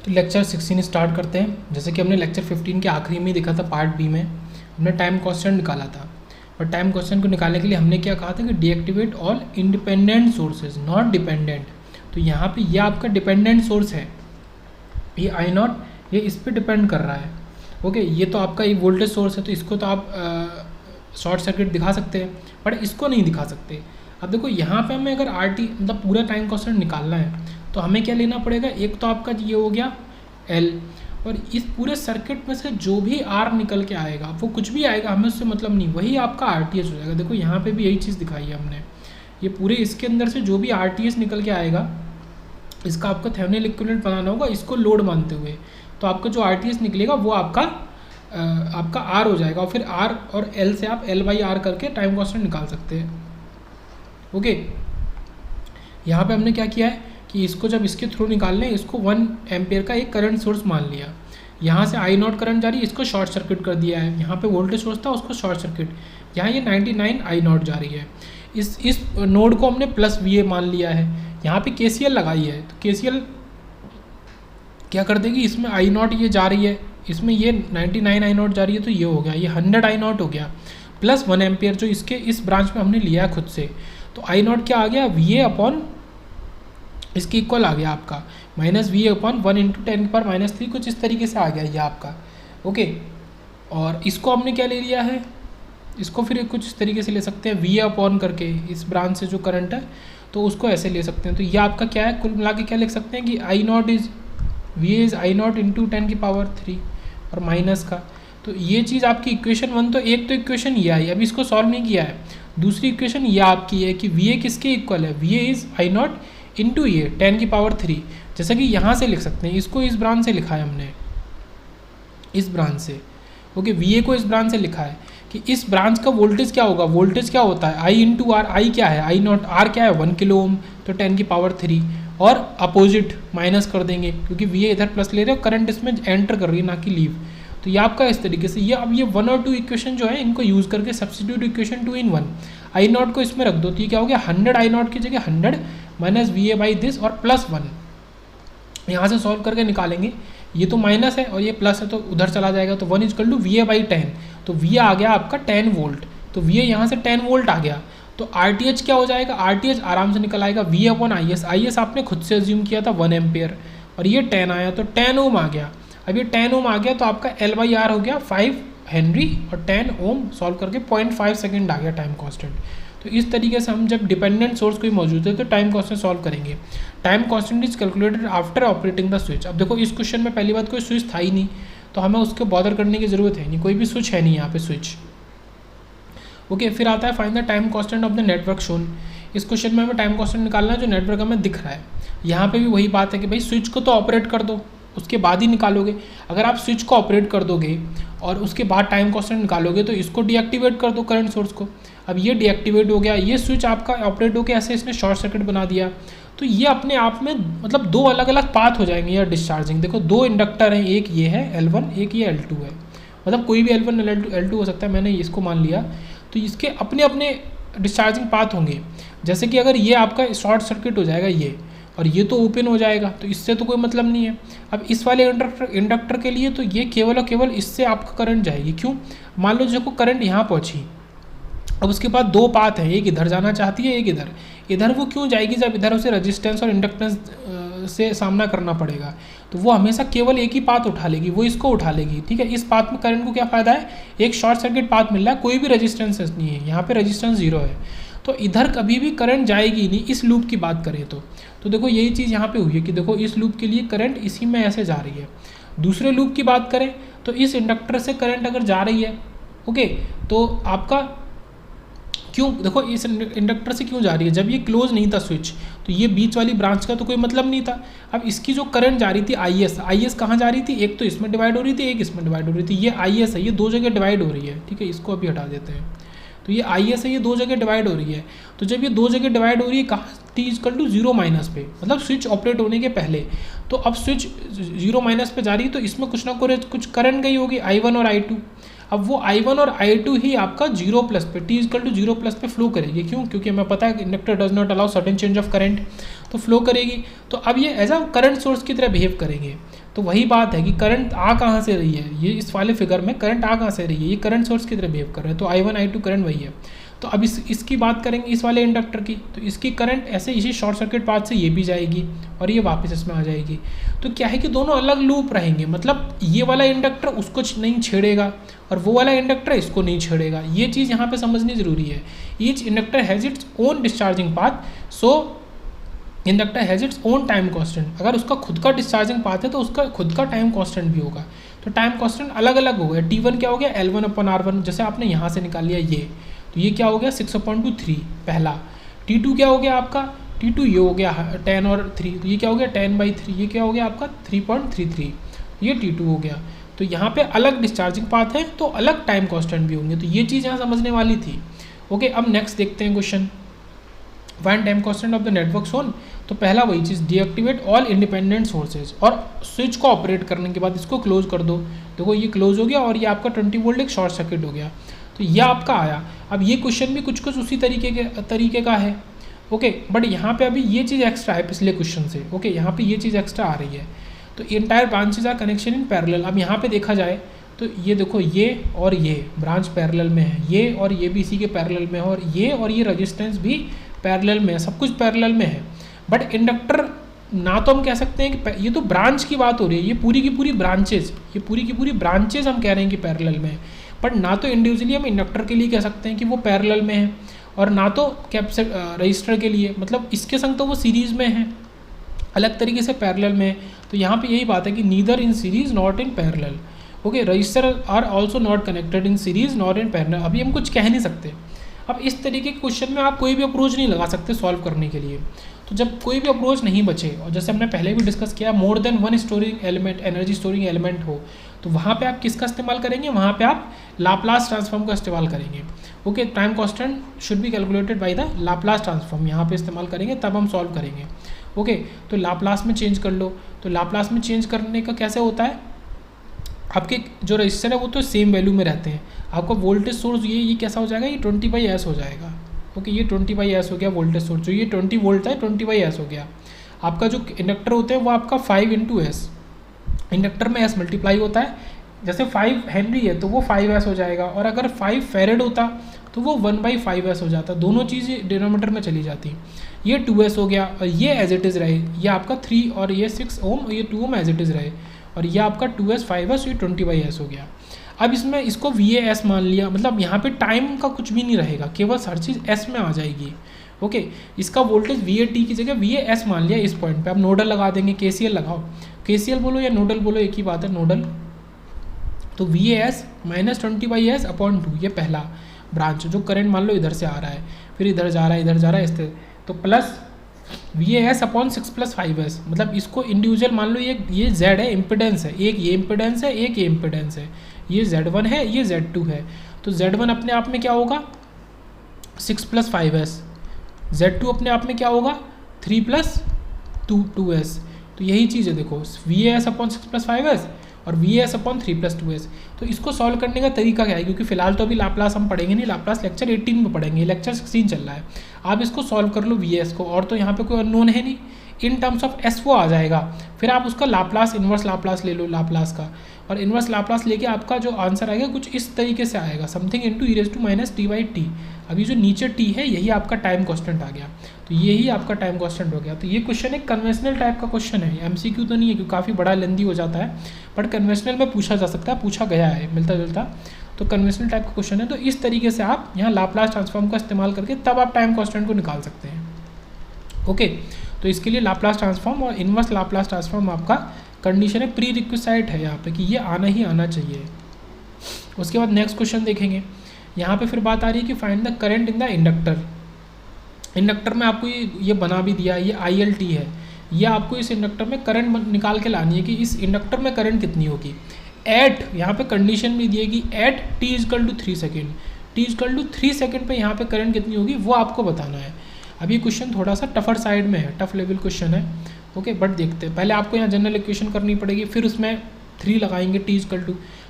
तो lecture 16 start करते हैं। जैसे कि हमने लेक्चर 15 के आखिरी में देखा था, पार्ट बी में हमने टाइम कांस्टेंट निकाला था। और टाइम कांस्टेंट को निकालने के लिए हमने क्या कहा था कि deactivate all independent sources not dependent. तो यहाँ पे ये आपका डिपेंडेंट सोर्स है, ये आई नॉट, ये इस पर डिपेंड कर रहा है। ओके, ये तो आपका एक वोल्टेज सोर्स है, तो इसको तो आप शॉर्ट सर्किट दिखा सकते हैं, बट इसको नहीं दिखा सकते। अब देखो यहाँ पे हमें अगर आर टी मतलब पूरा टाइम कांस्टेंट निकालना है तो हमें क्या लेना पड़ेगा, एक तो आपका ये हो गया एल, और इस पूरे सर्किट में से जो भी आर निकल के आएगा, वो कुछ भी आएगा हमें उससे मतलब नहीं, वही आपका आर टी एच हो जाएगा। देखो यहाँ पे भी यही चीज़ दिखाई है हमने, ये पूरे इसके अंदर से जो भी आर टी एच निकल के आएगा, इसका आपको थेवेनिन इक्विवेलेंट बनाना होगा, इसको लोड मानते हुए। तो आपका जो आर टी एच निकलेगा वो आपका आर हो जाएगा, और फिर आर और एल से आप एल बाई आर करके टाइम कांस्टेंट निकाल सकते हैं। ओके, यहाँ पे हमने क्या किया है कि इसको जब इसके थ्रू निकाल लें, इसको 1 एम्पेयर का एक करंट सोर्स मान लिया। यहाँ से आई नॉट करंट जा रही है, इसको शॉर्ट सर्किट कर दिया है। यहाँ पे वोल्टेज सोर्स था, उसको शॉर्ट सर्किट। यहाँ ये 99 आई नॉट जा रही है। इस नोड को हमने प्लस वी ए मान लिया है। यहाँ पे केसीएल लगाई है, तो केसीएल क्या कर देगी, इसमें आई नॉट ये जा रही है, इसमें ये 99 आई नॉट जा रही है, तो ये हो गया, ये 100 आई नॉट हो गया, प्लस 1 एम्पेयर जो इसके इस ब्रांच में हमने लिया है खुद से। तो आई नॉट क्या आ गया, वी ए अपॉन इसके इक्वल आ गया आपका minus V A upon 1 into 10⁻³ कुछ इस तरीके से आ गया ये आपका। ओके, और इसको हमने क्या ले लिया है, इसको फिर कुछ इस तरीके से ले सकते हैं, वी ए अपॉन करके इस ब्रांच से जो करंट है, तो उसको ऐसे ले सकते हैं। तो ये आपका क्या है, कुल मिला के क्या लिख सकते हैं कि I naught is V is I naught into 10⁻³ और माइनस का। तो ये चीज़ आपकी इक्वेशन 1, तो एक तो इक्वेशन ये आई, अभी इसको सॉल्व नहीं किया है। दूसरी इक्वेशन ये आपकी है कि वी ए किसके इक्वल है, V A is I naught into ये 10⁻³। जैसा कि यहाँ से लिख सकते हैं, इसको इस ब्रांच से लिखा है हमने, इस ब्रांच से। ओके, वी ए को इस ब्रांच से लिखा है कि इस ब्रांच का वोल्टेज क्या होगा, वोल्टेज क्या होता है आई इंटू आर। आई क्या है, आई नॉट, आर क्या है 1 किलो ओम, तो 10⁻³ और अपोजिट माइनस कर देंगे क्योंकि वी ए इधर प्लस ले रहे हो, करंट इसमें एंटर कर रही है ना कि लीव। तो ये आपका इस तरीके से, ये अब ये 1 और 2 इक्वेशन जो है इनको यूज़ करके substitute equation 2 in 1, I not को इसमें रख दो, तो ये क्या हो गया 100 आई नॉट की जगह 100 minus we A by this और प्लस 1। यहाँ से सॉल्व करके निकालेंगे, ये तो माइनस है और ये प्लस है तो उधर चला जाएगा, तो 1 equal to V A by 10। तो वी ए आ गया आपका 10 वोल्ट, तो वी ए यहाँ से 10 वोल्ट आ गया। तो आर टी एच क्या हो जाएगा, आर टी एच आराम से निकल आएगा V upon I S. I S आपने खुद से अज्यूम किया था 1 एम्पेयर, और ये 10 आया तो 10 ओम आ गया। अब ये 10 ओम आ गया तो आपका एल बाई आर हो गया 5 हेनरी, और 10 ओम सॉल्व करके 0.5 सेकेंड आ गया टाइम कॉन्स्टेंट। तो इस तरीके से हम जब डिपेंडेंट सोर्स कोई मौजूद है तो टाइम कॉन्स्टेंट सॉल्व करेंगे। Time constant is calculated after operating the switch. अब देखो इस क्वेश्चन में पहली बात कोई स्विच था ही नहीं, तो हमें उसको बॉदर करने की ज़रूरत है नहीं, कोई भी स्विच है नहीं यहाँ पे स्विच। ओके, फिर आता है find the time constant of the network shown. इस क्वेश्चन में हमें टाइम कांस्टेंट निकालना है जो नेटवर्क हमें दिख रहा है। यहाँ पे भी वही बात है कि भाई स्विच को तो ऑपरेट कर दो, उसके बाद ही निकालोगे। अगर आप स्विच को ऑपरेट कर दोगे और उसके बाद टाइम कांस्टेंट निकालोगे तो इसको डीएक्टिवेट कर दो करंट सोर्स को। अब ये डीएक्टिवेट हो गया, ये स्विच आपका ऑपरेट होकर ऐसे इसने शॉर्ट सर्किट बना दिया, तो ये अपने आप में मतलब 2 अलग अलग पाथ हो जाएंगे या डिस्चार्जिंग। देखो 2 इंडक्टर हैं, एक ये है L1, एक ये L2 है, मतलब कोई भी L1 L2 हो सकता है, मैंने इसको मान लिया। तो इसके अपने अपने डिस्चार्जिंग पाथ होंगे। जैसे कि अगर ये आपका शॉर्ट सर्किट हो जाएगा ये, और ये तो ओपन हो जाएगा, तो इससे तो कोई मतलब नहीं है। अब इस वाले इंडक्टर के लिए तो ये केवल और केवल इससे आपका करंट जाएगी। क्यों, मान लो देखो करंट यहाँ पहुँची, अब उसके बाद 2 पाथ हैं, एक इधर जाना चाहती है, एक इधर। इधर वो क्यों जाएगी, जब इधर उसे रेजिस्टेंस और इंडक्टेंस से सामना करना पड़ेगा, तो वो हमेशा केवल एक ही पाथ उठा लेगी, वो इसको उठा लेगी। ठीक है, इस पाथ में करंट को क्या फ़ायदा है, एक शॉर्ट सर्किट पाथ मिल रहा है, कोई भी रेजिस्टेंस नहीं है, यहाँ पे रेजिस्टेंस 0 है, तो इधर कभी भी करंट जाएगी नहीं। इस लूप की बात करें तो देखो यही चीज़ यहाँ पे हुई है कि देखो इस लूप के लिए करंट इसी में ऐसे जा रही है। दूसरे लूप की बात करें तो इस इंडक्टर से करंट अगर जा रही है, ओके, तो आपका क्यों, देखो इस इंडक्टर से क्यों जा रही है, जब ये क्लोज नहीं था स्विच, तो ये बीच वाली ब्रांच का तो कोई मतलब नहीं था। अब इसकी जो करंट जा रही थी आई एस कहाँ जा रही थी, एक तो इसमें डिवाइड हो रही थी, एक इसमें डिवाइड हो रही थी। ये आई एस है, ये 2 जगह डिवाइड हो रही है। ठीक है, इसको अभी हटा देते हैं। तो ये आई एस है, ये 2 जगह डिवाइड हो रही है। तो जब ये 2 जगह डिवाइड हो रही है कहाँ, t = 0 माइनस पे, मतलब स्विच ऑपरेट होने के पहले। तो अब स्विच 0 माइनस पे जा रही है, तो इसमें कुछ ना कुछ करंट गई होगी I1 और I2। अब वो I1 और I2 ही आपका 0 प्लस पे t इक्वल टू 0 प्लस पे फ्लो करेगी। क्यों? क्योंकि हमें पता है कि inductor does not allow sudden change of current, तो फ्लो करेगी। तो अब ये एज अ करंट सोर्स की तरह बिहेव करेंगे। तो वही बात है कि करंट आ कहाँ से रही है, ये इस वाले फिगर में करंट आ कहाँ से रही है, ये करंट सोर्स की तरह बिहेव कर रहे हैं। तो I1 I2 करंट वही है। तो अब इसकी बात करेंगे इस वाले इंडक्टर की, तो इसकी करंट ऐसे इसी शॉर्ट सर्किट पाथ से ये भी जाएगी और ये वापस इसमें आ जाएगी। तो क्या है कि दोनों अलग लूप रहेंगे, मतलब ये वाला इंडक्टर उसको नहीं छेड़ेगा और वो वाला इंडक्टर इसको नहीं छेड़ेगा। ये चीज़ यहाँ पे समझनी ज़रूरी है। Each inductor has its own discharging path, so inductor has its own time constant. अगर उसका खुद का डिस्चार्जिंग पाथ है तो उसका खुद का टाइम कॉन्स्टेंट भी होगा। तो टाइम कॉन्स्टेंट अलग अलग हो गया। T1 क्या हो गया, L1/R1, जैसे आपने यहाँ से निकाल लिया ये, तो ये क्या हो गया 6/3 पहला। T2 क्या हो गया आपका, T2 ये हो गया 10 और 3, तो ये क्या हो गया 10/3, ये क्या हो गया आपका 3.33, ये T2 हो गया। तो यहाँ पे अलग डिस्चार्जिंग पाथ है तो अलग टाइम कॉन्स्टेंट भी होंगे। तो ये चीज़ यहाँ समझने वाली थी। ओके, अब नेक्स्ट देखते हैं question. Find time constant of the network shown. तो पहला वही चीज़, डीएक्टिवेट ऑल इंडिपेंडेंट सोर्सेज, और स्विच को ऑपरेट करने के बाद इसको क्लोज कर दो। देखो ये क्लोज हो गया और ये आपका 20 वोल्ट एक शॉर्ट सर्किट हो गया। तो ये आपका आया। अब ये क्वेश्चन भी कुछ उसी तरीके का है। ओके, बट यहाँ पे अभी ये चीज़ एक्स्ट्रा है पिछले क्वेश्चन से। ओके, यहाँ पे ये चीज़ एक्स्ट्रा आ रही है। तो entire branches are connection in parallel. अब यहाँ पे देखा जाए तो ये देखो ये और ये ब्रांच पैरेलल में है, ये और ये भी इसी के पैरेलल में है, और ये रजिस्टेंस भी पैरेलल में है, सब कुछ पैरेलल में है। बट इंडक्टर ना तो हम कह सकते हैं कि ये तो ब्रांच की बात हो रही है, ये पूरी की पूरी ब्रांचेज, ये पूरी की पूरी ब्रांचेज हम कह रहे हैं कि पैरेलल में है। बट ना तो इंडिविजुअली हम इंडक्टर के लिए कह सकते हैं कि वो पैरेलल में है, और ना तो रजिस्टर के लिए, मतलब इसके संग तो वो सीरीज़ में है, अलग तरीके से पैरेलल में है। तो यहाँ पे यही बात है कि neither in series not in parallel. Okay, register are also not connected in series not in parallel. अभी हम कुछ कह नहीं सकते। अब इस तरीके के क्वेश्चन में आप कोई भी अप्रोच नहीं लगा सकते सॉल्व करने के लिए। तो जब कोई भी अप्रोच नहीं बचे, और जैसे हमने पहले भी डिस्कस किया, more than one storing element, energy storing element हो, तो वहाँ पे आप किसका इस्तेमाल करेंगे, वहाँ पे आप लाप्लास ट्रांसफॉर्म का इस्तेमाल करेंगे। Okay, time constant should be calculated by the Laplace transform, यहाँ पे इस्तेमाल करेंगे, तब हम सॉल्व करेंगे। ओके, तो लाप्लास में चेंज कर लो। तो लाप्लास में चेंज करने का कैसे होता है, आपके जो रजिस्टर है वो तो सेम वैल्यू में रहते हैं। आपका वोल्टेज सोर्स ये कैसा हो जाएगा, ये 20/S हो जाएगा। ओके, ये 20/S हो गया वोल्टेज सोर्स, जो ये 20 वोल्ट है 20/S हो गया। आपका जो इंडक्टर होते हैं वो आपका 5 × S, इंडक्टर में S मल्टीप्लाई होता है। जैसे 5 हेनरी है तो वो 5S हो जाएगा, और अगर 5 फैरेड होता तो वो 1/5S हो जाता। दोनों चीज़ें डिनोमीटर में चली जाती। ये 2S हो गया, और ये एज इट इज़ रहे, ये आपका 3 और ये 6 ओम और ये 2 ओम एज इट इज़ रहे, और ये आपका 2S 5S, ये 20/S हो गया। अब इसमें इसको VAS मान लिया, मतलब यहाँ पे टाइम का कुछ भी नहीं रहेगा, केवल हर चीज़ S में आ जाएगी। ओके, इसका वोल्टेज VAT की जगह VAS मान लिया इस पॉइंट पे। अब नोडल लगा देंगे, KCL लगाओ, KCL बोलो या नोडल बोलो, एक ही बात है, नोडल। तो VAS - 20/S/2, ये पहला ब्रांच जो करंट मान लो इधर से आ रहा है, फिर इधर जा रहा है, इधर जा रहा है, इस तरह, तो प्लस VAS/6 + 5S, मतलब इसको इंडिविजुअल मान लो, ये Z है, इम्पिडेंस है, एक ये इम्पिडेंस है, एक ये इम्पिडेंस है, ये Z1 है, ये Z2 है। तो Z1 अपने आप में क्या होगा 6 + 5S, Z2 अपने आप में क्या होगा 3 + 2S। तो यही चीज़ है, देखो VAS/6 + 5S और VAS/3 + 2S। तो इसको सॉल्व करने का तरीका क्या है, क्योंकि फिलहाल तो अभी लाप्लास हम पढ़ेंगे नहीं, लाप्लास लेक्चर 18 में पढ़ेंगे, लेक्चर 16 चल रहा है। आप इसको सॉल्व कर लो VAS को, और तो यहाँ पे कोई अननोन है नहीं, इन टर्म्स ऑफ S वो आ जाएगा। फिर आप उसका लाप्लास, इन्वर्स लाप्लास ले लो लाप्लास का, और इन्वर्स लाप्लास लेके आपका जो आंसर आएगा कुछ इस तरीके से आएगा, समथिंग × e⁻t/t। अभी जो नीचे t है यही आपका टाइम कॉन्स्टेंट आ गया, तो यही आपका टाइम कॉन्स्टेंट हो गया। तो ये क्वेश्चन एक कन्वेंशनल टाइप का क्वेश्चन है, MCQ तो नहीं है क्योंकि काफ़ी बड़ा लेंदी हो जाता है, बट कन्वेंशनल में पूछा जा सकता है, पूछा गया है मिलता जुलता, तो कन्वेंशनल टाइप का क्वेश्चन है। तो इस तरीके से आप यहाँ लाप्लास ट्रांसफॉर्म का इस्तेमाल करके तब आप टाइम कॉन्स्टेंट को निकाल सकते हैं। ओके, तो इसके लिए लाप्लास ट्रांसफॉर्म और इन्वर्स लाप्लास ट्रांसफॉर्म आपका कंडीशन है, प्री रिक्विसाइट है यहाँ पे कि ये आना ही आना चाहिए। उसके बाद नेक्स्ट क्वेश्चन देखेंगे। यहाँ पे फिर बात आ रही है कि find the current in the inductor. Inductor में आपको ये बना भी दिया, ये ILT है, ये आपको इस इंडक्टर में करंट निकाल के लानी है कि इस इंडक्टर में करंट कितनी होगी। एट, यहाँ पे कंडीशन भी दी है कि at t = 3 second, t = 3 second पे यहाँ पे करंट कितनी होगी वो आपको बताना है। अब ये क्वेश्चन थोड़ा सा टफर साइड में है, टफ लेवल क्वेश्चन है। ओके, बट देखते हैं, पहले आपको यहाँ जनरल इक्वेशन करनी पड़ेगी, फिर उसमें 3 लगाएंगे t =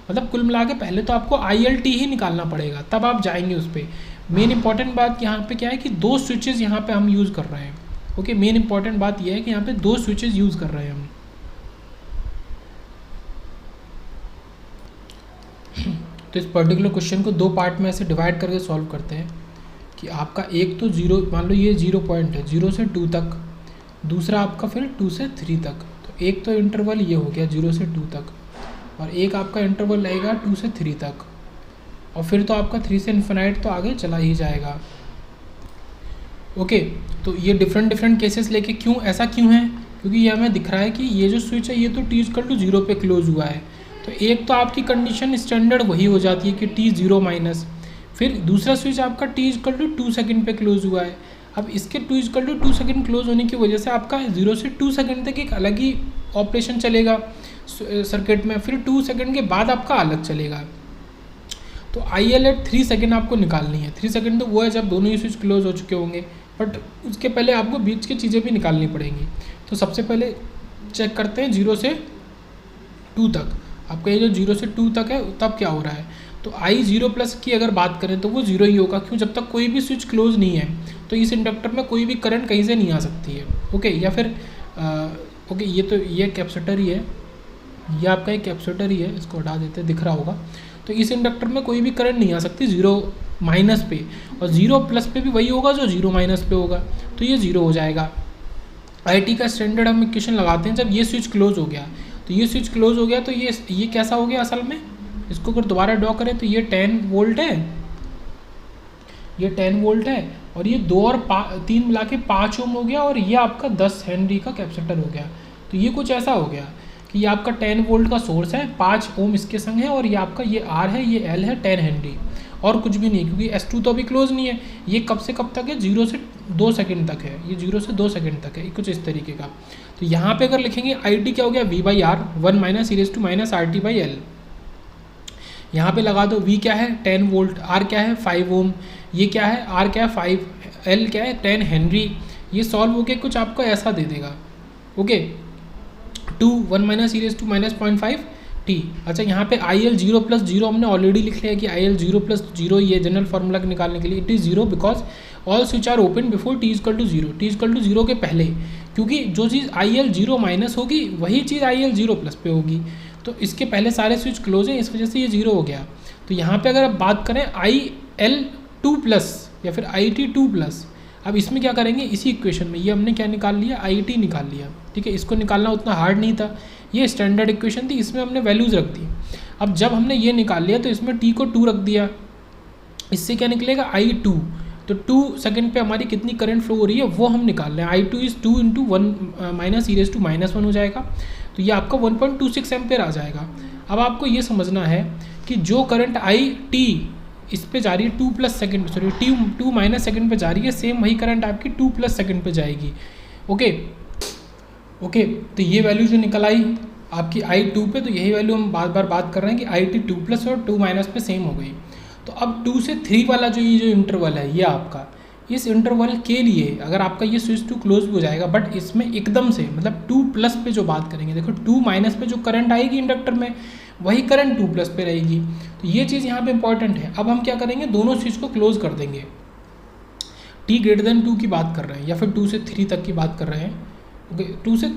मतलब कुल मिला के पहले तो आपको ILT ही निकालना पड़ेगा, तब आप जाएंगे उस पर। मेन इंपॉर्टेंट बात यहाँ पे क्या है कि 2 स्विचेज़ यहाँ पे हम यूज़ कर रहे हैं। ओके, मेन इंपॉर्टेंट बात यह है कि यहाँ पे 2 स्विचेज़ यूज़ कर रहे हैं हम। तो इस पर्टिकुलर क्वेश्चन को 2 पार्ट में ऐसे डिवाइड करके सॉल्व करते हैं कि आपका एक तो 0, मान लो ये 0 पॉइंट है 0 से 2 तक, दूसरा आपका फिर 2 से 3 तक। तो एक तो इंटरवल ये हो गया 0 से 2 तक, और एक आपका इंटरवल रहेगा 2 से 3 तक, और फिर तो आपका 3 से इन्फिनाइट तो आगे चला ही जाएगा। ओके, तो ये डिफरेंट केसेस लेके क्यों ऐसा क्यों है, क्योंकि ये हमें दिख रहा है कि ये जो स्विच है ये तो t=0 पे क्लोज हुआ है। तो एक तो आपकी कंडीशन स्टैंडर्ड वही हो जाती है कि t0 माइनस, फिर दूसरा स्विच आपका t=2 सेकंड पे क्लोज हुआ है। अब इसके 2 सेकंड क्लोज होने की वजह से आपका 0 से 2 सेकंड तक एक अलग ही ऑपरेशन चलेगा सर्किट में, फिर 2 सेकंड के बाद आपका अलग चलेगा। तो IL एट 3 सेकंड आपको निकालनी है। 3 सेकंड तो वो है जब दोनों ही स्विच क्लोज हो चुके होंगे, बट उसके पहले आपको बीच की चीज़ें भी निकालनी पड़ेंगी। तो सबसे पहले चेक करते हैं 0 से 2 तक। आपका ये जो 0 से 2 तक है तब क्या हो रहा है, तो I0+ की अगर बात करें तो वो 0 ही होगा, क्यों, जब तक कोई भी स्विच क्लोज नहीं है तो इस इंडक्टर में कोई भी करंट कहीं से नहीं आ सकती है। ओके, या फिर ओके, ये कैपेसिटर ही है, ये आपका एक कैपेसिटर ही है, इसको हटा देते हैं, दिख रहा होगा। तो इस इंडक्टर में कोई भी करंट नहीं आ सकती 0 माइनस पे, और 0+ पे भी वही होगा जो 0 माइनस पे होगा, तो ये 0 हो जाएगा। IT का स्टैंडर्ड हम इक्वेशन लगाते हैं जब ये स्विच क्लोज हो गया। तो ये स्विच क्लोज हो गया तो ये कैसा हो गया असल में, इसको अगर दोबारा ड्रॉ करें तो ये 10 वोल्ट है, ये 10 वोल्ट है, और ये 2 और 3 मिला के 5 ओम हो गया, और ये आपका 10 हेनरी का कैपेसिटर हो गया। तो ये कुछ ऐसा हो गया कि ये आपका 10 वोल्ट का सोर्स है, 5 ओम इसके संग है, और ये आपका ये R है, ये L है, 10 हेनरी, और कुछ भी नहीं, क्योंकि S2 तो अभी क्लोज नहीं है। ये कब से कब तक है, 0 से 2 सेकंड तक है, ये 0 से 2 सेकंड तक है, कुछ इस तरीके का। तो यहाँ पे अगर लिखेंगे IT क्या हो गया, V/R 1 - RT/L। यहाँ पे लगा दो, V क्या है 10 वोल्ट, R क्या है 5 ओम, ये क्या है R क्या है 5, L क्या है 10 हेनरी। ये सॉल्व होके कुछ आपको ऐसा दे देगा। Okay, 1 - (-0.5 t। अच्छा, यहाँ पे IL0+0 हमने ऑलरेडी लिख लिया कि IL0+0 ये जनरल फार्मूला निकालने के लिए it is 0 because all switch are open before t=0, t=0 के पहले, क्योंकि जो चीज़ IL0- होगी वही चीज़ IL0+ पे होगी। तो इसके पहले सारे स्विच क्लोज हैं, इस वजह से ये 0 हो गया। तो यहाँ पे अगर आप बात करें IL2+ या फिर IT2+, अब इसमें क्या करेंगे, इसी इक्वेशन में ये हमने क्या निकाल लिया, IT निकाल लिया। ठीक है, इसको निकालना उतना हार्ड नहीं था, ये स्टैंडर्ड इक्वेशन थी, इसमें हमने वैल्यूज़ रख दी। अब जब हमने ये निकाल लिया तो इसमें t को 2 रख दिया, इससे क्या निकलेगा I2। तो 2 सेकंड पे हमारी कितनी करंट फ्लो हो रही है वो हम निकाल रहे हैं। I2 इज़ 2 × 1 - (e−1) हो जाएगा, तो ये आपका 1.26 एम्पेयर आ जाएगा। अब आपको ये समझना है कि जो करंट IT इस पे जा रही है 2+ सेकंड, सॉरी 2 - सेकंड पे जा रही है, सेम वही करंट आपकी 2+ सेकंड पे जाएगी। ओके, तो ये वैल्यू जो निकल आई आपकी I2 पे, तो यही वैल्यू हम बार बार बात कर रहे हैं कि IT 2+ और 2- पे सेम हो गई। तो अब 2 से 3 वाला जो ये जो इंटरवल है, ये आपका इस इंटरवल के लिए अगर आपका ये स्विच 2 क्लोज भी हो जाएगा, बट इसमें एकदम से मतलब 2+ पे जो बात करेंगे, देखो 2- पे जो करंट आएगी इंडक्टर में वही करंट 2+ पे रहेगी। तो ये चीज़ यहाँ पे इंपॉर्टेंट है। अब हम क्या करेंगे, दोनों स्विच को क्लोज कर देंगे। t greater than 2 की बात कर रहे हैं या फिर 2 से 3 तक की बात कर रहे हैं। ओके, 2 से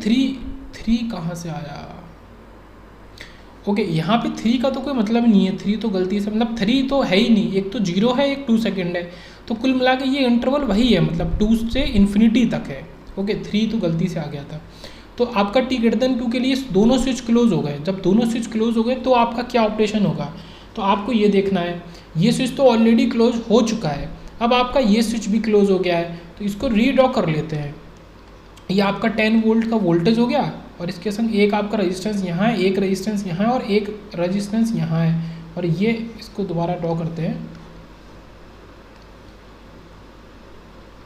3 कहाँ से आया, ओके, यहाँ पे 3 का तो कोई मतलब नहीं है, 3 तो गलती से, मतलब 3 तो है ही नहीं, एक तो 0 है, एक 2 सेकंड है, तो कुल मिला के ये इंटरवल वही है, मतलब 2 से इन्फिनिटी तक है। ओके, 3 तो गलती से आ गया था। तो आपका t greater than 2 के लिए दोनों स्विच क्लोज हो गए। जब दोनों स्विच क्लोज हो गए तो आपका क्या ऑपरेशन होगा, तो आपको ये देखना है, ये स्विच तो ऑलरेडी क्लोज हो चुका है, अब आपका ये स्विच भी क्लोज हो गया है, तो इसको रीड्रॉ कर लेते हैं। ये आपका 10 वोल्ट का वोल्टेज हो गया, और इसके संग एक आपका रेजिस्टेंस यहाँ है, एक रेजिस्टेंस यहाँ है, और एक रेजिस्टेंस यहाँ है, और ये इसको दोबारा ड्रॉ करते हैं,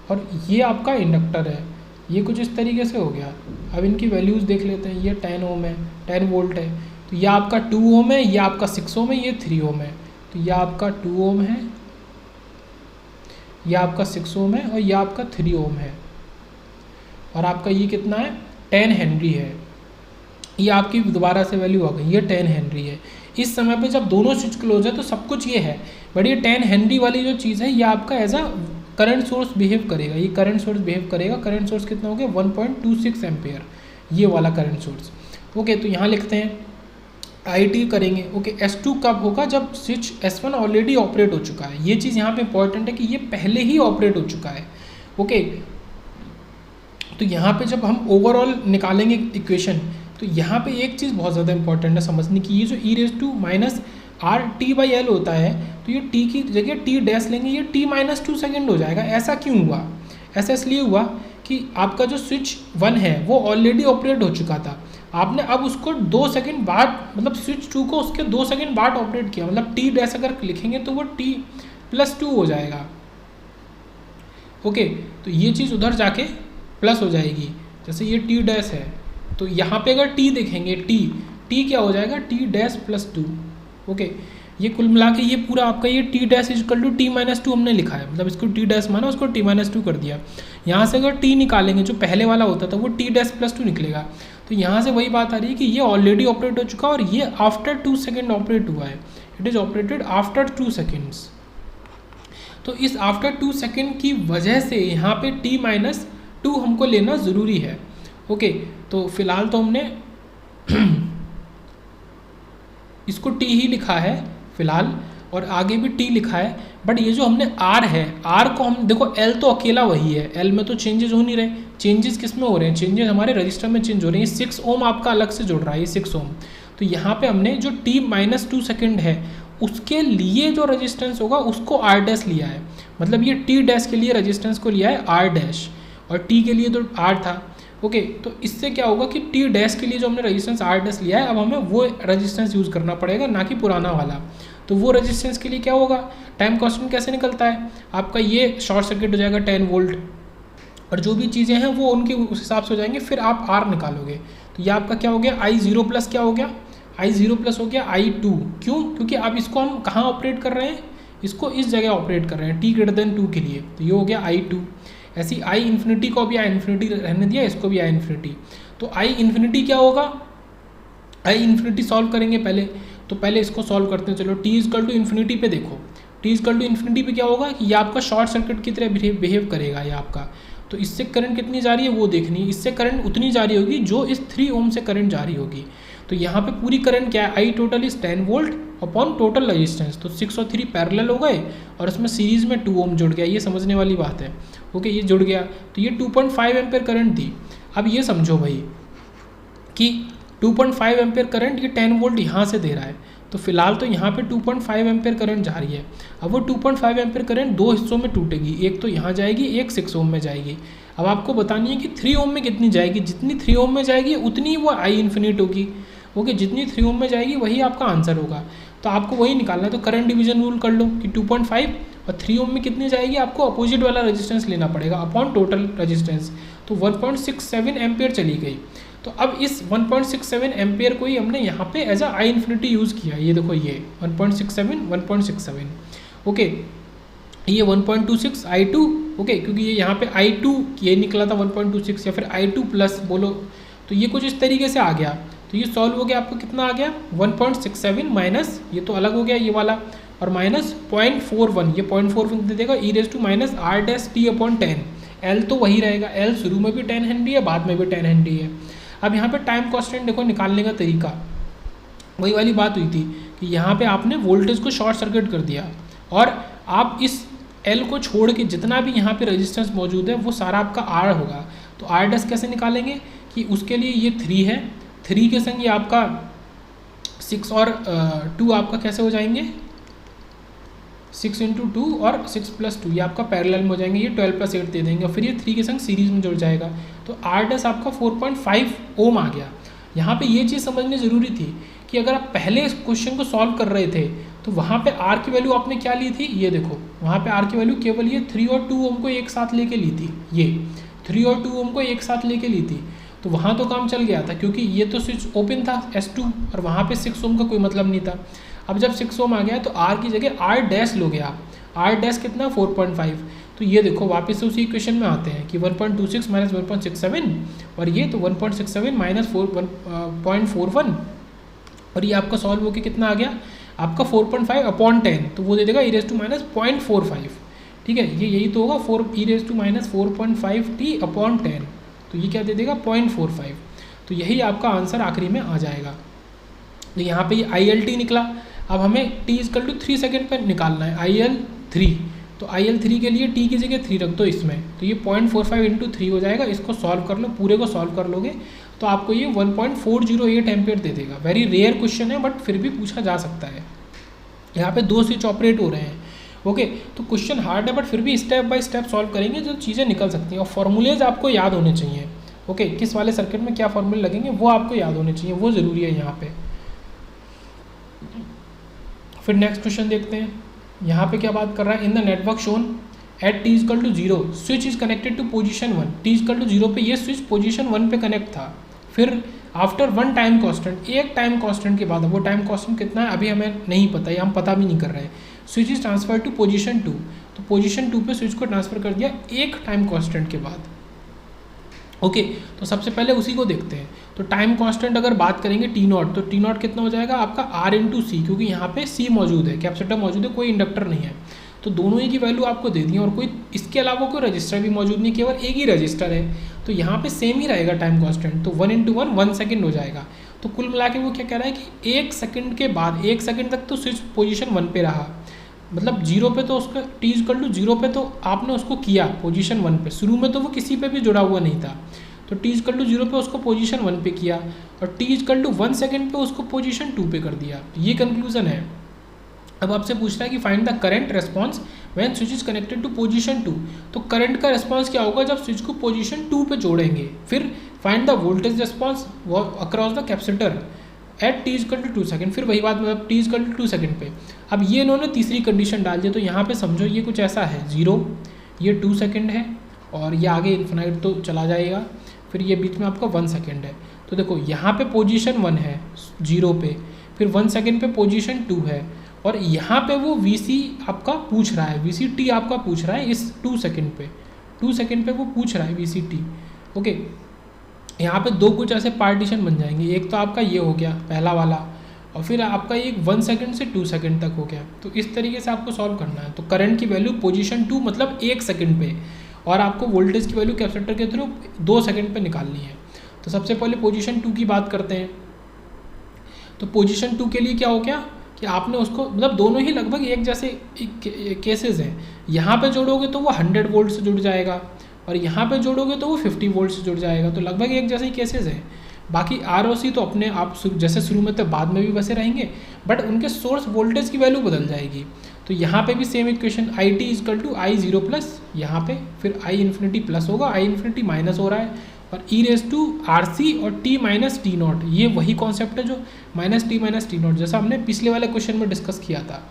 और ये आपका इंडक्टर है। ये कुछ इस तरीके से हो गया। अब इनकी वैल्यूज़ देख लेते हैं। ये 10 ओम है, 10 वोल्ट है, तो ये आपका 2 ओम है, ये आपका 6 ओम है, ये 3 ओम है, तो ये आपका 2 ओम है, ये आपका 6 ओम है, और ये आपका 3 ओम है, और आपका ये कितना है 10 हेनरी है। ये आपकी दोबारा से वैल्यू आ गई, ये 10 हेनरी है। इस समय पे जब दोनों स्विच क्लोज है तो सब कुछ ये है, बट ये 10 हेनरी वाली जो चीज़ है ये आपका as a current source behave करेगा, ये करंट सोर्स बिहेव करेगा। करंट सोर्स कितना हो गया 1.26 एम्पेयर, ये वाला करंट सोर्स। ओके, तो यहाँ लिखते हैं IT करेंगे। ओके, S2 कब होगा, जब स्विच S1 ऑलरेडी ऑपरेट हो चुका है। ये चीज़ यहाँ पे इंपॉर्टेंट है कि ये पहले ही ऑपरेट हो चुका है। ओके, तो यहाँ पे जब हम ओवरऑल निकालेंगे इक्वेशन, तो यहाँ पे एक चीज़ बहुत ज़्यादा इंपॉर्टेंट है समझने की, ये जो e⁻⁻RT/L होता है, तो ये t की जगह t डैश लेंगे, ये t-2 सेकेंड हो जाएगा। ऐसा क्यों हुआ? ऐसा इसलिए हुआ कि आपका जो स्विच 1 है वो ऑलरेडी ऑपरेट हो चुका था, आपने अब उसको 2 सेकेंड बाद, मतलब स्विच 2 को उसके 2 सेकेंड बाद ऑपरेट किया, मतलब t डैश अगर लिखेंगे तो वो t+2 हो जाएगा। ओके, तो ये चीज़ उधर जाके प्लस हो जाएगी, जैसे ये t डैश है तो यहाँ पे अगर t देखेंगे t क्या हो जाएगा t-+2। ओके, ये कुल मिला के ये पूरा आपका ये t dash equal to t-2 हमने लिखा है, मतलब इसको t डैश माना, उसको t-2 कर दिया। यहाँ से अगर t निकालेंगे जो पहले वाला होता था वो t-+2 निकलेगा। तो यहाँ से वही बात आ रही है कि ये ऑलरेडी ऑपरेट हो चुका है और ये आफ्टर 2 सेकेंड ऑपरेट हुआ है, it is operated after 2 seconds. तो इस आफ्टर 2 सेकेंड की वजह से यहाँ पे t-2 हमको लेना ज़रूरी है। ओके, तो फिलहाल तो हमने इसको t ही लिखा है फिलहाल, और आगे भी t लिखा है, बट ये जो हमने r है, r को हम देखो, l तो अकेला वही है, l में तो चेंजेस हो नहीं रहे। चेंजेस किस में हो रहे हैं? चेंजेस हमारे रजिस्टर में चेंज हो रहे हैं। 6 ओम आपका अलग से जुड़ रहा है, ये 6 ओम। तो यहाँ पे हमने जो t-2 सेकेंड है उसके लिए जो रजिस्टेंस होगा उसको r डैश लिया है, मतलब ये t डैश के लिए रजिस्टेंस को लिया है r डैश, और t के लिए तो r था। ओके, तो इससे क्या होगा कि t डैश के लिए जो हमने रजिस्टेंस r डैश लिया है, अब हमें वो रजिस्टेंस यूज़ करना पड़ेगा, ना कि पुराना वाला। तो वो रजिस्टेंस के लिए क्या होगा, टाइम कांस्टेंट कैसे निकलता है आपका, ये शॉर्ट सर्किट हो जाएगा 10 वोल्ट, और जो भी चीज़ें हैं वो उनके उस हिसाब से हो जाएंगे, फिर आप R निकालोगे। तो ये आपका क्या हो गया I0 प्लस, क्या हो गया I0 प्लस हो गया I2। क्यों? क्योंकि अब इसको हम कहाँ ऑपरेट कर रहे हैं, इसको इस जगह ऑपरेट कर रहे हैं t>2 के लिए, तो ये हो गया I2। ऐसी I इन्फिनिटी को भी I इन्फिनिटी रहने दिया, इसको भी I इन्फिनिटी। तो I इन्फिनिटी क्या होगा, I इन्फिनिटी सॉल्व करेंगे पहले, तो पहले इसको सॉल्व करते हैं। चलो t=इन्फिनिटी पे देखो, t=इन्फिनिटी पे क्या होगा कि ये आपका शॉर्ट सर्किट की तरह बिहेव करेगा ये आपका। तो इससे करंट कितनी जा रही है वो देखनी है, इससे करंट उतनी जा रही होगी जो इस 3 ओम से करंट जा रही होगी। तो यहाँ पे पूरी करंट क्या है, I total is 10 volt upon total resistance. तो 6 और 3 पैरेलल हो गए और उसमें सीरीज में 2 ओम जुड़ गया, ये समझने वाली बात है। ओके, ये जुड़ गया, तो ये 2.5 एम्पेयर करंट थी। अब ये समझो भाई कि 2.5 एम्पेयर करंट ये 10 वोल्ट यहाँ से दे रहा है, तो फिलहाल तो यहाँ पे 2.5 एम्पेयर करंट जा रही है। अब वो 2.5 एम्पेयर करंट 2 हिस्सों में टूटेगी, एक तो यहाँ जाएगी, एक 6 ओम में जाएगी। अब आपको बतानी है कि 3 ओम में कितनी जाएगी, जितनी 3 ओम में जाएगी उतनी वो I इन्फिनिट होगी। ओके, जितनी 3 ओम में जाएगी वही आपका आंसर होगा, तो आपको वही निकालना है। तो करंट डिवीजन रूल कर लो कि 2.5 और 3 ओम में कितनी जाएगी, आपको अपोजिट वाला रेजिस्टेंस लेना पड़ेगा अपॉन टोटल रेजिस्टेंस। तो 1.67 एम्पेयर चली गई। तो अब इस 1.67 एम्पेयर को ही हमने यहाँ पे as a I infinity use किया। ये देखो, ये 1.67 ओके, ये 1.26 I2। ओके, क्योंकि ये यहाँ पे I2 ये निकला था 1.26, या फिर I2 प्लस बोलो, तो ये कुछ इस तरीके से आ गया। तो ये सॉल्व हो गया, आपको कितना आ गया 1.67 माइनस, ये तो अलग हो गया ये वाला, और माइनस 0.41, ये 0.41 दे देगा e⁻R'(t/10)। L तो वही रहेगा, L शुरू में भी 10 हेनरी है, बाद में भी 10 हेनरी है। अब यहाँ पे टाइम कांस्टेंट देखो, निकालने का तरीका वही वाली बात हुई थी कि यहाँ पे आपने वोल्टेज को शॉर्ट सर्किट कर दिया, और आप इस L को छोड़ के जितना भी यहाँ पे रेजिस्टेंस मौजूद है वो सारा आपका R होगा। तो R' कैसे निकालेंगे कि उसके लिए ये 3 है, 3 के संग ये आपका 6 और 2 आपका कैसे हो जाएंगे, 6 × 2 और 6 + 2 ये आपका पैरेलल में हो जाएंगे, ये 12 + 8 दे देंगे, और फिर ये 3 के संग सीरीज में जुड़ जाएगा। तो R' आपका 4.5 ओम आ गया। यहाँ पे ये चीज़ समझनी ज़रूरी थी कि अगर आप पहले इस क्वेश्चन को सॉल्व कर रहे थे तो वहाँ पे R की वैल्यू आपने क्या ली थी, ये देखो, वहाँ पे R की वैल्यू केवल ये 3 और 2 ओम को एक साथ लेके ली थी, ये 3 और 2 ओम को एक साथ लेके ली थी। तो वहाँ तो काम चल गया था क्योंकि ये तो स्विच ओपन था S2, और वहाँ पे 6 ओम का कोई मतलब नहीं था। अब जब 6 ओम आ गया तो R की जगह R' लोगे आप, R' कितना 4.5, तो ये देखो वापस से उसी इक्वेशन में आते हैं कि 1.26 माइनस 1.67 और ये तो 1.67 माइनस 0.41 और ये आपका सॉल्व होकर कितना आ गया आपका 4.5/10, तो वो दे देगा e⁻⁻.45। ठीक है, ये यही तो होगा 4e⁻⁻4.5t/10, तो ये क्या दे देगा 0.45। तो यही आपका आंसर आखिरी में आ जाएगा। तो यहाँ पे ये IL_t निकला। अब हमें t = 3 सेकेंड पर निकालना है IL3, तो IL3 के लिए t की जगह 3 रख दो इसमें, तो ये 0.45 × 3 हो जाएगा। इसको सॉल्व कर लो, पूरे को सॉल्व कर लोगे तो आपको ये 1.408 एम्पियर दे देगा। वेरी रेयर क्वेश्चन है बट फिर भी पूछा जा सकता है। यहाँ पे 2 स्विच ऑपरेट हो रहे हैं। ओके, तो क्वेश्चन हार्ड है बट फिर भी स्टेप बाय स्टेप सॉल्व करेंगे जो चीज़ें निकल सकती हैं। और फॉर्मूलेज आपको याद होने चाहिए। ओके, किस वाले सर्किट में क्या फॉर्मूले लगेंगे वो आपको याद होने चाहिए, वो ज़रूरी है यहाँ पे। फिर नेक्स्ट क्वेश्चन देखते हैं। यहाँ पे क्या बात कर रहा है, in the network shown at t = 0 switch is connected to position 1। t = 0 पे ये स्विच पोजीशन 1 पे कनेक्ट था। फिर आफ्टर 1 टाइम कांस्टेंट, एक टाइम कांस्टेंट के बाद, वो टाइम कांस्टेंट कितना है अभी हमें नहीं पता, या हम पता भी नहीं कर रहे हैं। Switch is transfer to position 2, तो पोजीशन 2 पे स्विच को ट्रांसफर कर दिया एक टाइम कांस्टेंट के बाद। ओके, तो सबसे पहले उसी को देखते हैं। तो टाइम कांस्टेंट अगर बात करेंगे t0, तो t0 कितना हो जाएगा आपका r × c, क्योंकि यहाँ पे c मौजूद है, कैपेसिटर मौजूद है, कोई इंडक्टर नहीं है, तो दोनों ही की वैल्यू आपको दे दी है और कोई इसके अलावा कोई रजिस्टर भी मौजूद नहीं, केवल एक ही रजिस्टर है, तो यहाँ पे सेम ही रहेगा टाइम कांस्टेंट। तो 1 × 1 सेकेंड हो जाएगा। तो कुल मिला के वो क्या कह रहा है कि 1 सेकेंड के बाद 1 सेकेंड तक तो स्विच पोजीशन 1 पे रहा, मतलब 0 पे तो उसका t = 0 पे तो आपने उसको किया पोजीशन 1 पे, शुरू में तो वो किसी पे भी जुड़ा हुआ नहीं था, तो t = 0 पे उसको पोजीशन 1 पे किया और t = 1 सेकेंड पे उसको पोजीशन 2 पे कर दिया। ये कंक्लूजन है। अब आपसे पूछ रहा है कि find the current response when switch is connected to position 2, तो करंट का रेस्पॉन्स क्या होगा जब स्विच को पोजीशन 2 पे जोड़ेंगे। फिर find the voltage response across the capacitor eight t = 2 second, फिर वही बात मतलब t = 2 सेकेंड पे। अब ये इन्होंने तीसरी कंडीशन डाल दी, तो यहाँ पे समझो ये कुछ ऐसा है 0, ये 2 सेकेंड है और ये आगे इन्फिनाइट तो चला जाएगा, फिर ये बीच में आपका 1 सेकेंड है। तो देखो यहाँ पे पोजीशन 1 है 0 पे, फिर 1 सेकेंड पे पोजीशन 2 है और यहाँ पे वो VC आपका पूछ रहा है, VCT आपका पूछ रहा है इस 2 सेकेंड पे, 2 सेकेंड पे वो पूछ रहा है VCT। ओके, यहाँ पे दो कुछ ऐसे पार्टीशन बन जाएंगे, एक तो आपका ये हो गया पहला वाला और फिर आपका एक 1 सेकेंड से 2 सेकेंड तक हो गया। तो इस तरीके से आपको सॉल्व करना है। तो करंट की वैल्यू पोजीशन 2 मतलब 1 सेकेंड पे और आपको वोल्टेज की वैल्यू कैपेसिटर के थ्रू 2 सेकेंड पे निकालनी है। तो सबसे पहले पोजीशन 2 की बात करते हैं। तो पोजीशन 2 के लिए क्या हो गया कि आपने उसको मतलब दोनों ही लगभग एक जैसे केसेस हैं। यहाँ पे जोड़ोगे तो वो 100 वोल्ट से जुड़ जाएगा और यहाँ पे जोड़ोगे तो वो 50 वोल्ट से जुड़ जाएगा, तो लगभग एक जैसे ही केसेस हैं। बाकी ROC तो अपने आप जैसे शुरू में तो बाद में भी वैसे रहेंगे, बट उनके सोर्स वोल्टेज की वैल्यू बदल जाएगी। तो यहाँ पे भी सेम इक्वेशन IT = I0+, यहाँ पे फिर I ∞ होगा, I ∞ माइनस हो रहा है और e⁻RC और t-T0, ये वही कॉन्सेप्ट है जो -t-T0 जैसा हमने पिछले वाले क्वेश्चन में डिस्कस किया था।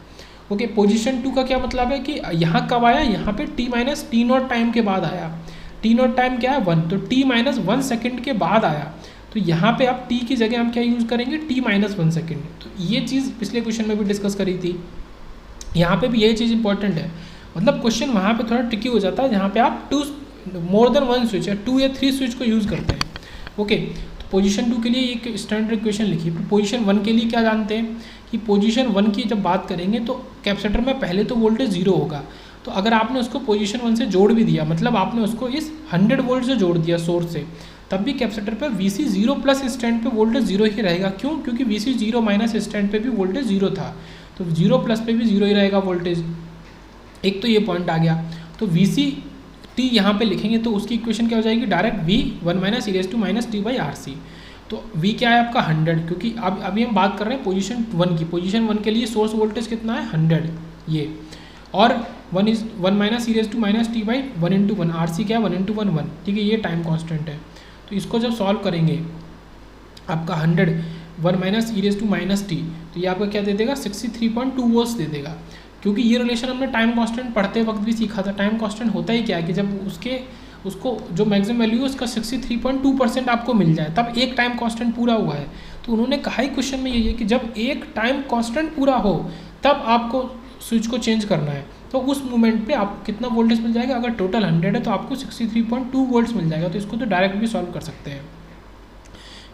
ओके, पोजीशन 2 का क्या मतलब है कि यहाँ कब आया, यहाँ पे t-T0 टाइम के बाद आया। t0 टाइम क्या है 1, तो t-1 सेकेंड के बाद आया। तो यहाँ पे आप t की जगह हम क्या यूज़ करेंगे t-1 सेकेंड। तो ये चीज़ पिछले क्वेश्चन में भी डिस्कस करी थी, यहाँ पे भी यही चीज़ इंपॉर्टेंट है। मतलब क्वेश्चन वहाँ पे थोड़ा ट्रिकी हो जाता है जहाँ पे आप मोर देन 1 स्विच या 2 या 3 स्विच को यूज़ करते हैं। ओके, तो पोजीशन 2 के लिए एक स्टैंडर्ड इक्वेशन लिखी। पोजीशन 1 के लिए क्या जानते हैं कि पोजीशन 1 की जब बात करेंगे तो कैपेसिटर में पहले तो वोल्टेज 0 होगा। तो अगर आपने उसको पोजीशन 1 से जोड़ भी दिया, मतलब आपने उसको इस 100 वोल्ट से जोड़ दिया सोर्स से, तब भी कैपेसिटर पे VC 0+ स्टैंड पे वोल्टेज 0 ही रहेगा। क्यों? क्योंकि VC 0- स्टैंड पे भी वोल्टेज 0 था, तो 0+ पे भी 0 ही रहेगा वोल्टेज। एक तो ये पॉइंट आ गया। तो VCT यहाँ पे लिखेंगे तो उसकी इक्वेशन क्या हो जाएगी, डायरेक्ट V1 - e⁻t/RC। तो V क्या है आपका 100, क्योंकि अब अभी हम बात कर रहे हैं पोजीशन 1 की। पोजीशन 1 के लिए सोर्स वोल्टेज कितना है 100 ये, और 1 e⁻t/1 × 1, RC क्या है 1 × 1 1, ठीक है, ये टाइम कांस्टेंट है। तो इसको जब सॉल्व करेंगे आपका 100 1 - e⁻t, तो ये आपका क्या दे देगा 63.2 वोल्ट्स दे देगा। क्योंकि ये रिलेशन हमने टाइम कांस्टेंट पढ़ते वक्त भी सीखा था। टाइम कांस्टेंट होता ही क्या है कि जब उसको जो मैक्सिमम वैल्यू है उसका 63.2% आपको मिल जाए तब एक टाइम कांस्टेंट पूरा हुआ है। तो उन्होंने कहा ही क्वेश्चन में यही है कि जब एक टाइम कांस्टेंट पूरा हो तब आपको स्विच को चेंज करना है। तो उस मोमेंट पे आपको कितना वोल्टेज मिल जाएगा, अगर टोटल 100 है तो आपको 63.2 वोल्ट्स मिल जाएगा। तो इसको तो डायरेक्ट भी सॉल्व कर सकते हैं।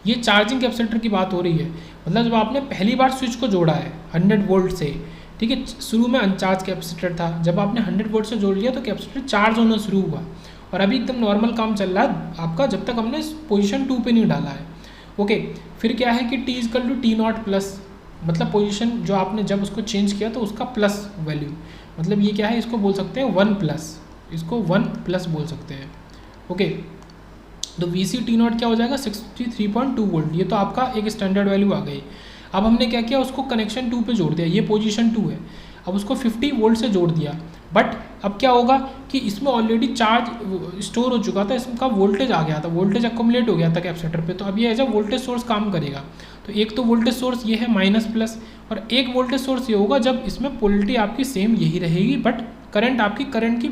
ये चार्जिंग कैपेसिटर की बात हो रही है, मतलब जब आपने पहली बार स्विच को जोड़ा है 100 वोल्ट से, ठीक है, शुरू में अनचार्ज कैपेसिटर था, जब आपने 100 वोल्ट से जोड़ लिया तो कैपेसिटर चार्ज होना शुरू हुआ, और अभी एकदम नॉर्मल काम चल रहा है आपका जब तक हमने पोजीशन 2 पे नहीं डाला है। ओके, फिर क्या है कि t equal to T not plus, मतलब पोजीशन जो आपने जब उसको चेंज किया तो उसका प्लस वैल्यू, मतलब ये क्या है, इसको बोल सकते हैं 1 प्लस, इसको 1 प्लस बोल सकते हैं। ओके, तो वी सी टी नॉट क्या हो जाएगा 63.2 वोल्ट, ये तो आपका एक स्टैंडर्ड वैल्यू आ गई। अब हमने क्या किया, उसको कनेक्शन 2 पे जोड़ दिया, ये पोजीशन 2 है, अब उसको 50 वोल्ट से जोड़ दिया, बट अब क्या होगा कि इसमें ऑलरेडी चार्ज स्टोर हो चुका था, इसका वोल्टेज आ गया था, वोल्टेज अकोमुलेट हो गया था कैपेसिटर पे, तो अब ये एज अ वोल्टेज सोर्स काम करेगा। तो एक तो वोल्टेज सोर्स ये है माइनस प्लस, और एक वोल्टेज सोर्स ये होगा जब इसमें पोलरिटी आपकी सेम यही रहेगी, बट करंट की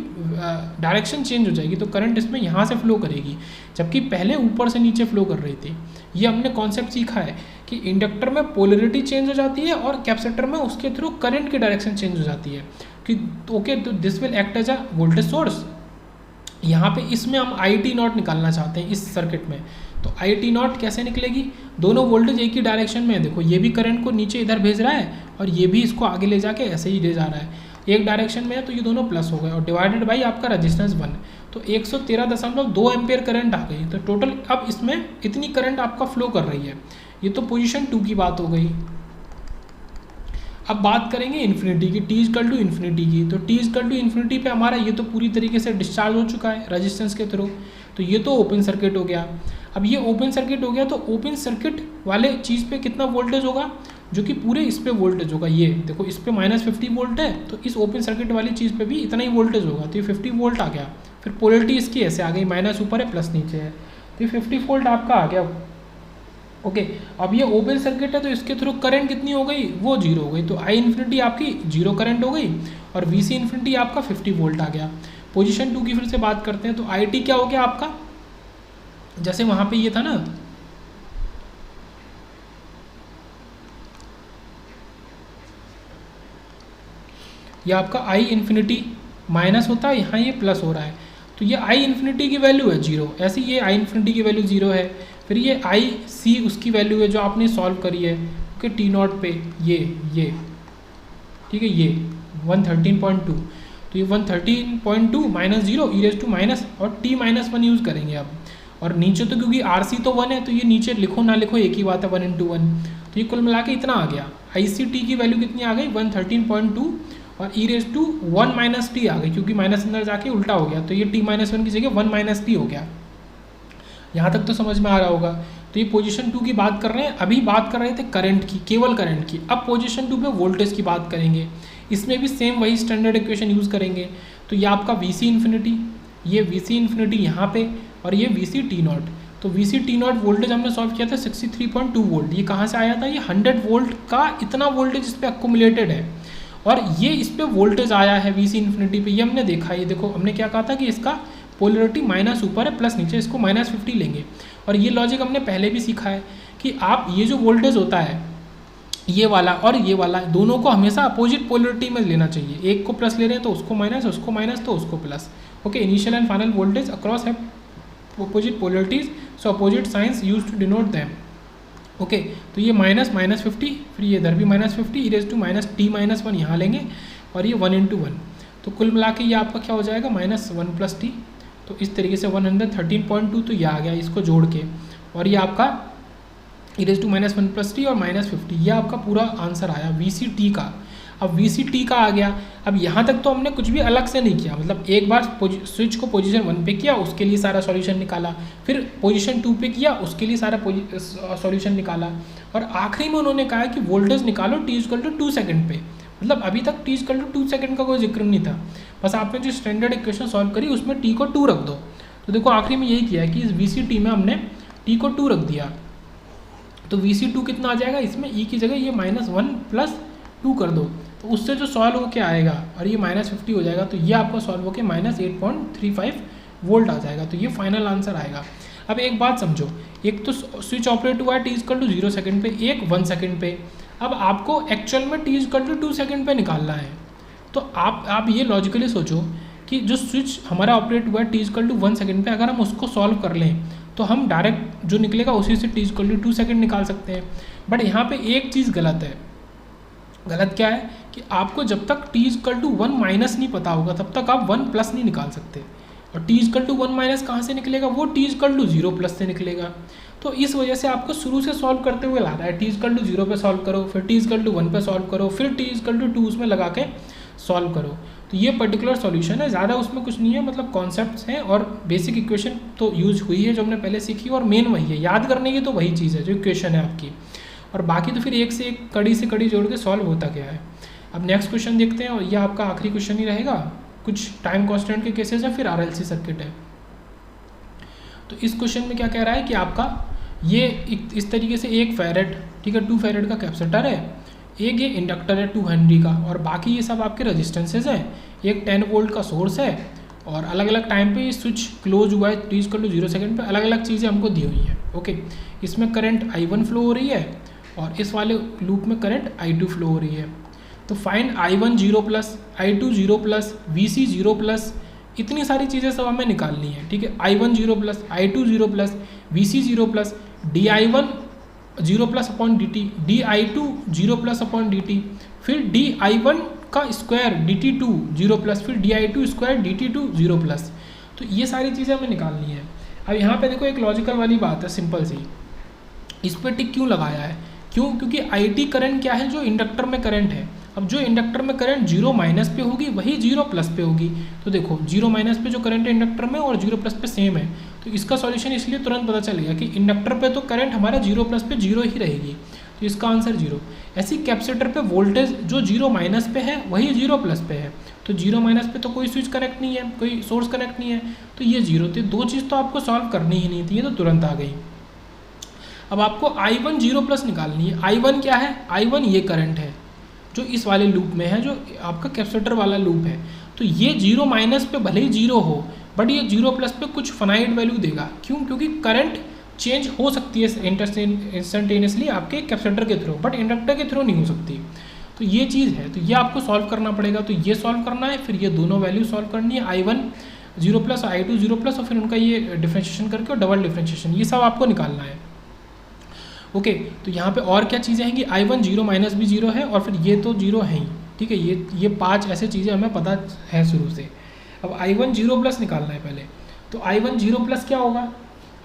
डायरेक्शन चेंज हो जाएगी, तो करंट इसमें यहाँ से फ्लो करेगी, जबकि पहले ऊपर से नीचे फ्लो कर रही थी। ये हमने कॉन्सेप्ट सीखा है कि इंडक्टर में पोलरिटी चेंज हो जाती है और कैपेसिटर में उसके थ्रू करंट की डायरेक्शन चेंज हो जाती है कि ओके, तो this will act as a voltage source. यहाँ पे इसमें हम आई टी नॉट निकालना चाहते हैं इस सर्किट में, तो आई टी नॉट कैसे निकलेगी, दोनों वोल्टेज एक ही डायरेक्शन में है, देखो ये भी करंट को नीचे इधर भेज रहा है और ये भी इसको आगे ले जाके ऐसे ही ले जा रहा है, एक डायरेक्शन में है, तो ये दोनों प्लस हो गए, और डिवाइडेड बाई आपका रेजिस्टेंस 1, तो 113.2 एम्पियर करंट आ गई। तो टोटल अब इसमें इतनी करंट आपका फ्लो कर रही है। ये तो पोजीशन 2 की बात हो गई। अब बात करेंगे इन्फिनिटी की, टी इक्वल टू इन्फिनिटी की, तो टी इक्वल टू इन्फिनिटी पे हमारा ये तो पूरी तरीके से डिस्चार्ज हो चुका है रेजिस्टेंस के थ्रू, तो ये तो ओपन सर्किट हो गया। अब ये ओपन सर्किट हो गया, तो ओपन सर्किट वाले चीज़ पे कितना वोल्टेज होगा, जो कि पूरे इस पे वोल्टेज होगा, ये देखो इस पे -50 वोल्ट है, तो इस ओपन सर्किट वाली चीज़ पे भी इतना ही वोल्टेज होगा, तो ये 50 वोल्ट आ गया। फिर पोलरिटी इसकी ऐसे आ गई, माइनस ऊपर है प्लस नीचे है, तो ये 50 वोल्ट आपका आ गया। ओके, अब ये ओपन सर्किट है तो इसके थ्रू करंट कितनी हो गई, वो 0 हो गई, तो आई इन्फिनिटी आपकी 0 करंट हो गई, और वी सी इन्फिनिटी आपका 50 वोल्ट आ गया। पोजीशन 2 की फिर से बात करते हैं, तो आई टी क्या हो गया आपका, जैसे वहाँ पे ये था ना, ये आपका आई इन्फिनिटी माइनस होता है, यहाँ ये प्लस हो रहा है, तो ये आई इन्फिनिटी की वैल्यू है 0, ऐसे ये आई इन्फिनिटी की वैल्यू 0 है। फिर ये आई सी उसकी वैल्यू है जो आपने सॉल्व करी है कि टी नॉट पे ये ठीक है, ये 113.2, तो ये 113.2 minus 0 e raise to minus, और टी -1 यूज़ करेंगे अब, और नीचे तो क्योंकि आर सी तो 1 है, तो ये नीचे लिखो ना लिखो एक ही बात है, 1 × 1, तो ये कुल मिला के इतना आ गया। आई सी टी की वैल्यू कितनी आ गई 113.2, और ई रेज टू 1 - टी आ गई, क्योंकि माइनस अंदर जाके उल्टा हो गया, तो ये टी -1 की जगह 1 - टी हो गया। यहाँ तक तो समझ में आ रहा होगा। तो ये पोजीशन 2 की बात कर रहे हैं, अभी बात कर रहे थे करंट की, केवल करंट की। अब पोजीशन 2 पे वोल्टेज की बात करेंगे, इसमें भी सेम वही स्टैंडर्ड इक्वेशन यूज़ करेंगे। तो ये आपका वी सी इन्फिनिटी, ये वी सी इन्फिनिटी यहाँ पे, और ये वी सी टी नॉट। तो V C T not voltage हमने सॉल्व किया था 63.2 वोल्ट। ये कहाँ से आया था, ये 100 वोल्ट का इतना वोल्टेज इस पर अक्यूमुलेटेड है, और ये इस पर वोल्टेज आया है वी सी इन्फिनिटी पे, ये हमने देखा। ये देखो हमने क्या कहा था कि इसका पोलरिटी माइनस ऊपर है प्लस नीचे, इसको -50 लेंगे। और ये लॉजिक हमने पहले भी सीखा है कि आप ये जो वोल्टेज होता है ये वाला और ये वाला, दोनों को हमेशा अपोजिट पोलरिटी में लेना चाहिए। एक को प्लस ले रहे हैं तो उसको माइनस, उसको माइनस तो उसको plus. Okay, initial and final voltage across है opposite polarities, so opposite signs use to denote them. Okay, तो ये -50, फिर ये इधर भी -50 ई रेज टू टी -1 यहाँ लेंगे, और ये 1 × 1, तो कुल मिला के ये आपका क्या हो जाएगा -1 + टी। तो इस तरीके से 113.2 तो ये आ गया इसको जोड़ के, और ये आपका ई रेज टू -1 + टी और -50, ये आपका पूरा आंसर आया वी सी टी का। अब वी सी टी का आ गया। अब यहाँ तक तो हमने कुछ भी अलग से नहीं किया, मतलब एक बार स्विच को पोजीशन 1 पे किया, उसके लिए सारा सॉल्यूशन निकाला, फिर पोजीशन 2 पे किया, उसके लिए सारा सॉल्यूशन निकाला, और आखिरी में उन्होंने कहा कि वोल्टेज निकालो t = 2 सेकंड पे। मतलब अभी तक t = 2 सेकंड का कोई जिक्र नहीं था, बस आपने जो स्टैंडर्ड इक्वेशन सॉल्व करी उसमें t को 2 रख दो। तो देखो आखिरी में यही किया है कि इस वी सी टी में हमने t को 2 रख दिया, तो वी सी 2 कितना आ जाएगा, इसमें e की जगह ये -1 + 2 कर दो, तो उससे जो सॉल्व होके आएगा और ये -50 हो जाएगा, तो ये आपका सॉल्व होके -8.35 वोल्ट आ जाएगा। तो ये फाइनल आंसर आएगा। अब एक बात समझो, एक तो स्विच ऑपरेट हुआ है t = 0 सेकंड पे, एक 1 सेकंड पे। अब आपको एक्चुअल में t = 2 सेकंड पे निकालना है, तो आप ये लॉजिकली सोचो कि जो स्विच हमारा ऑपरेट हुआ है t=1 सेकेंड पे, अगर हम उसको सॉल्व कर लें तो हम डायरेक्ट जो निकलेगा उसी से t=2 सेकेंड निकाल सकते हैं। बट यहाँ पे एक चीज़ गलत है। गलत क्या है कि आपको जब तक t=1 माइनस नहीं पता होगा तब तक आप 1 प्लस नहीं निकाल सकते। और t=1 माइनस कहाँ से निकलेगा, वो t=0 प्लस से निकलेगा। तो इस वजह से आपको शुरू से सॉल्व करते हुए लाना है। t=0 पे सॉल्व करो, फिर t=1 पे सॉल्व करो, फिर t=2 उसमें लगा के सॉल्व करो। तो ये पर्टिकुलर सॉल्यूशन है, ज़्यादा उसमें कुछ नहीं है, मतलब कॉन्सेप्ट्स हैं और बेसिक इक्वेशन तो यूज हुई है जो हमने पहले सीखी, और मेन वही है, याद करने की तो वही चीज़ है जो इक्वेशन है आपकी, और बाकी तो फिर एक से एक कड़ी से कड़ी जोड़ के सॉल्व होता क्या है। अब नेक्स्ट क्वेश्चन देखते हैं, और यह आपका आखिरी क्वेश्चन ही रहेगा। कुछ टाइम कांस्टेंट के केसेस है, फिर RLC सर्किट है। तो इस क्वेश्चन में क्या कह रहा है कि आपका ये इस तरीके से 1 फैरेड, ठीक है, 2 फैरेड का कैपेसिटर है, एक ये इंडक्टर है 2 हेनरी का, और बाकी ये सब आपके रेजिस्टेंसेज हैं। एक 10 वोल्ट का सोर्स है, और अलग अलग टाइम पे ये स्विच क्लोज हुआ है t=0 सेकेंड पे, अलग अलग चीज़ें हमको दी हुई हैं। ओके, इसमें करंट I1 फ्लो हो रही है, और इस वाले लूप में करंट I2 फ्लो हो रही है। तो find I1 0 plus, I2 0 plus, VC 0 plus, इतनी सारी चीज़ें सब हमें निकालनी है, ठीक है। I1 0 plus, I2 0 plus, VC 0 plus, DI1 0 plus upon dt, DI2 0 plus upon dt, फिर DI1 का स्क्वायर dt2 0 प्लस, फिर DI2 स्क्वायर dt2 0 प्लस। तो ये सारी चीज़ें हमें निकालनी है। अब यहाँ पे देखो एक लॉजिकल वाली बात है, सिंपल सी, इस पर टिक क्यों लगाया है, क्यों, क्योंकि IT करंट क्या है, जो इंडक्टर में करंट है। अब जो इंडक्टर में करंट 0 माइनस पे होगी वही 0 प्लस पे होगी। तो देखो 0 माइनस पे जो करंट है इंडक्टर में और 0 प्लस पे सेम है, तो इसका सॉल्यूशन इसलिए तुरंत पता चलेगा कि इंडक्टर पे तो करंट हमारा 0 प्लस पे 0 ही रहेगी, तो इसका आंसर 0। ऐसी कैपेसिटर पे वोल्टेज जो 0 माइनस पे है वही 0 प्लस पे है, तो 0 माइनस पे तो कोई स्विच कनेक्ट नहीं है, कोई सोर्स कनेक्ट नहीं है, तो ये 0 थे। दो चीज़ तो आपको सॉल्व करनी ही नहीं थी, ये तो तुरंत आ गई। अब आपको I1 0 प्लस निकालनी है। I1 क्या है, I1 ये करंट है जो इस वाले लूप में है, जो आपका कैपेसिटर वाला लूप है। तो ये 0 माइनस पे भले ही 0 हो, बट ये 0 प्लस पे कुछ फाइनाइट वैल्यू देगा। क्यों, क्योंकि करंट चेंज हो सकती है इंस्टेंटेनियसली आपके कैपेसिटर के थ्रू, बट इंडक्टर के थ्रू नहीं हो सकती। तो ये चीज़ है, तो ये आपको सॉल्व करना पड़ेगा। तो ये सॉल्व करना है, फिर ये दोनों वैल्यू सॉल्व करनी है, I1 0 प्लस, I2 0 प्लस, और फिर उनका ये डिफ्रेंशिएशन करके और डबल डिफ्रेंशिएशन, ये सब आपको निकालना है। ओके, तो यहाँ पे और क्या चीज़ें हैं कि I1 0 माइनस भी 0 है, और फिर ये तो 0 है ही, ठीक है। ये 5 ऐसे चीज़ें हमें पता है शुरू से। अब I1 0 प्लस निकालना है पहले। तो I1 0 प्लस क्या होगा,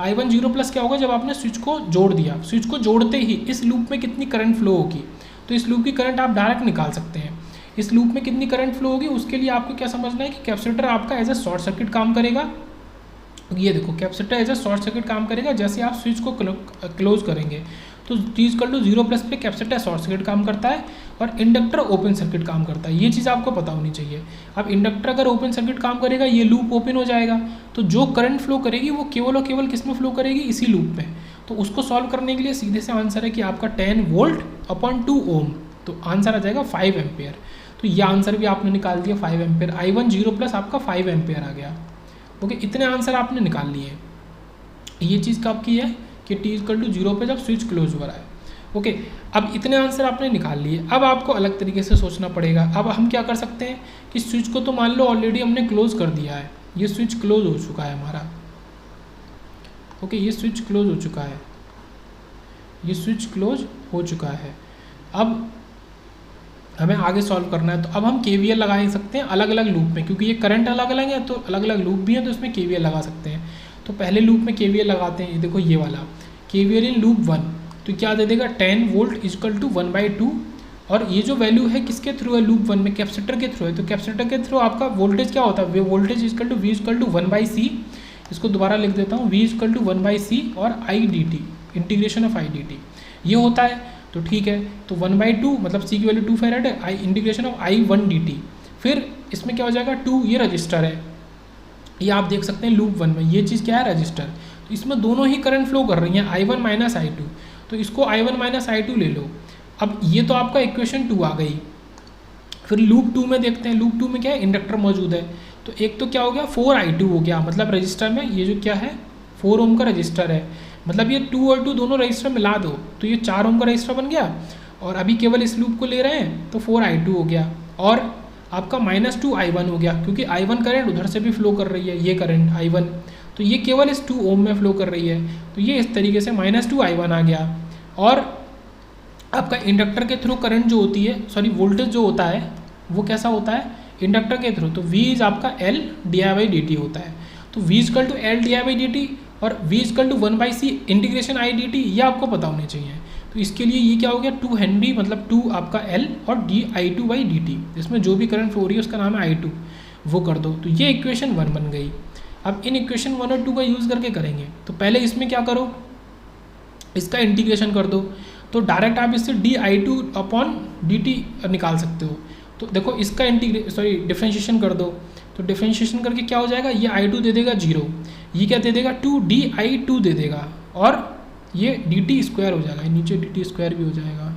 I1 0 प्लस क्या होगा, जब आपने स्विच को जोड़ दिया, स्विच को जोड़ते ही इस लूप में कितनी करंट फ्लो होगी, तो इस लूप की करंट आप डायरेक्ट निकाल सकते हैं। इस लूप में कितनी करंट फ्लो होगी, उसके लिए आपको क्या समझना है कि कैपेसिटर आपका एज ए शॉर्ट सर्किट काम करेगा। ये देखो capacitor as a short circuit काम करेगा, जैसे आप स्विच को क्लोज करेंगे तो t=0 प्लस पे कैपेसिटर शॉर्ट सर्किट काम करता है, और इंडक्टर ओपन सर्किट काम करता है। ये चीज़ आपको पता होनी चाहिए। अब इंडक्टर अगर ओपन सर्किट काम करेगा, ये लूप ओपन हो जाएगा, तो जो करंट फ्लो करेगी वो केवल और केवल किस में फ्लो करेगी, इसी लूप में। तो उसको सॉल्व करने के लिए सीधे से आंसर है कि आपका 10 वोल्ट अपॉन 2 ओम, तो आंसर आ जाएगा 5 एम्पेयर। तो ये आंसर भी आपने निकाल दिया 5 एम्पेयर। I1 0 प्लस आपका 5 एम्पेयर आ गया। ओके, इतने आंसर आपने निकाल लिए। ये चीज़ कब की है कि t=0 पे जब स्विच क्लोज हो रहा है। ओके, अब इतने आंसर आपने निकाल लिए। अब आपको अलग तरीके से सोचना पड़ेगा। अब हम क्या कर सकते हैं कि स्विच को तो मान लो ऑलरेडी हमने क्लोज कर दिया है, ये स्विच क्लोज हो चुका है हमारा। ओके, ये स्विच क्लोज हो चुका है, ये स्विच क्लोज हो चुका है। अब हमें आगे सॉल्व करना है, तो अब हम KVL लगा सकते हैं अलग अलग लूप में, क्योंकि ये करंट अलग अलग है तो अलग अलग लूप भी हैं, तो इसमें KVL लगा सकते हैं। तो पहले लूप में KVL लगाते हैं। ये देखो ये वाला KVL इन लूप 1, तो क्या दे देगा 10 वोल्ट = 1/2, और ये जो वैल्यू है किसके थ्रू है, लूप 1 में कैपेसिटर के थ्रू है। तो कैपेसिटर के थ्रू आपका वोल्टेज क्या होता है, वोल्टेज V = 1/C। इसको दोबारा लिख देता हूँ, V = 1/C और IDT, इंटीग्रेशन ऑफ IDT ये होता है। तो ठीक है, तो 1/2 मतलब C की वैल्यू 2 फैरेड है, इंटीग्रेशन ऑफ I1 dt। फिर इसमें क्या हो जाएगा 2, ये रजिस्टर है, ये आप देख सकते हैं लूप 1 में, ये चीज़ क्या है, रजिस्टर। तो इसमें दोनों ही करंट फ्लो कर रही हैं, I1 माइनस I2, तो इसको I1 माइनस I2 ले लो। अब ये तो आपका इक्वेशन 2 आ गई। फिर लूप 2 में देखते हैं, लूप 2 में क्या है, इंडक्टर मौजूद है। तो एक तो क्या हो गया 4I2 हो गया, मतलब रजिस्टर में ये जो क्या है 4 ओम का रजिस्टर है, मतलब ये 2 और 2 दोनों रजिस्टर मिला दो तो ये 4 ओम का रजिस्टर बन गया। और अभी केवल इस लूप को ले रहे हैं तो 4I2 हो गया। और आपका -2 I1 हो गया, क्योंकि I1 करंट उधर से भी फ्लो कर रही है, ये करंट I1, तो ये केवल इस 2 ओम में फ्लो कर रही है, तो ये इस तरीके से -2 I1 आ गया। और आपका इंडक्टर के थ्रू करंट जो होती है, सॉरी वोल्टेज जो होता है वो कैसा होता है इंडक्टर के थ्रू, तो V इज आपका L di/dt होता है। तो V equal to L di/dt और V equal to 1/c integration I dt, ये आपको पता होने चाहिए। तो इसके लिए ये क्या हो गया 2 हेनरी मतलब 2 आपका L और di2/dt, इसमें जो भी करंट फ्लो हो रही है उसका नाम है I2, वो कर दो। तो ये इक्वेशन 1 बन गई। अब इन इक्वेशन 1 और 2 का यूज़ करके करेंगे, तो पहले इसमें क्या करो, इसका इंटीग्रेशन कर दो, तो डायरेक्ट आप इससे di2/dt निकाल सकते हो। तो देखो इसका डिफरेंशिएशन कर दो, तो डिफरेंशिएशन करके क्या हो जाएगा, ये I2 दे देगा 0, ये क्या दे देगा 2di2 दे देगा, और ये dt² हो जाएगा, नीचे dt² भी हो जाएगा,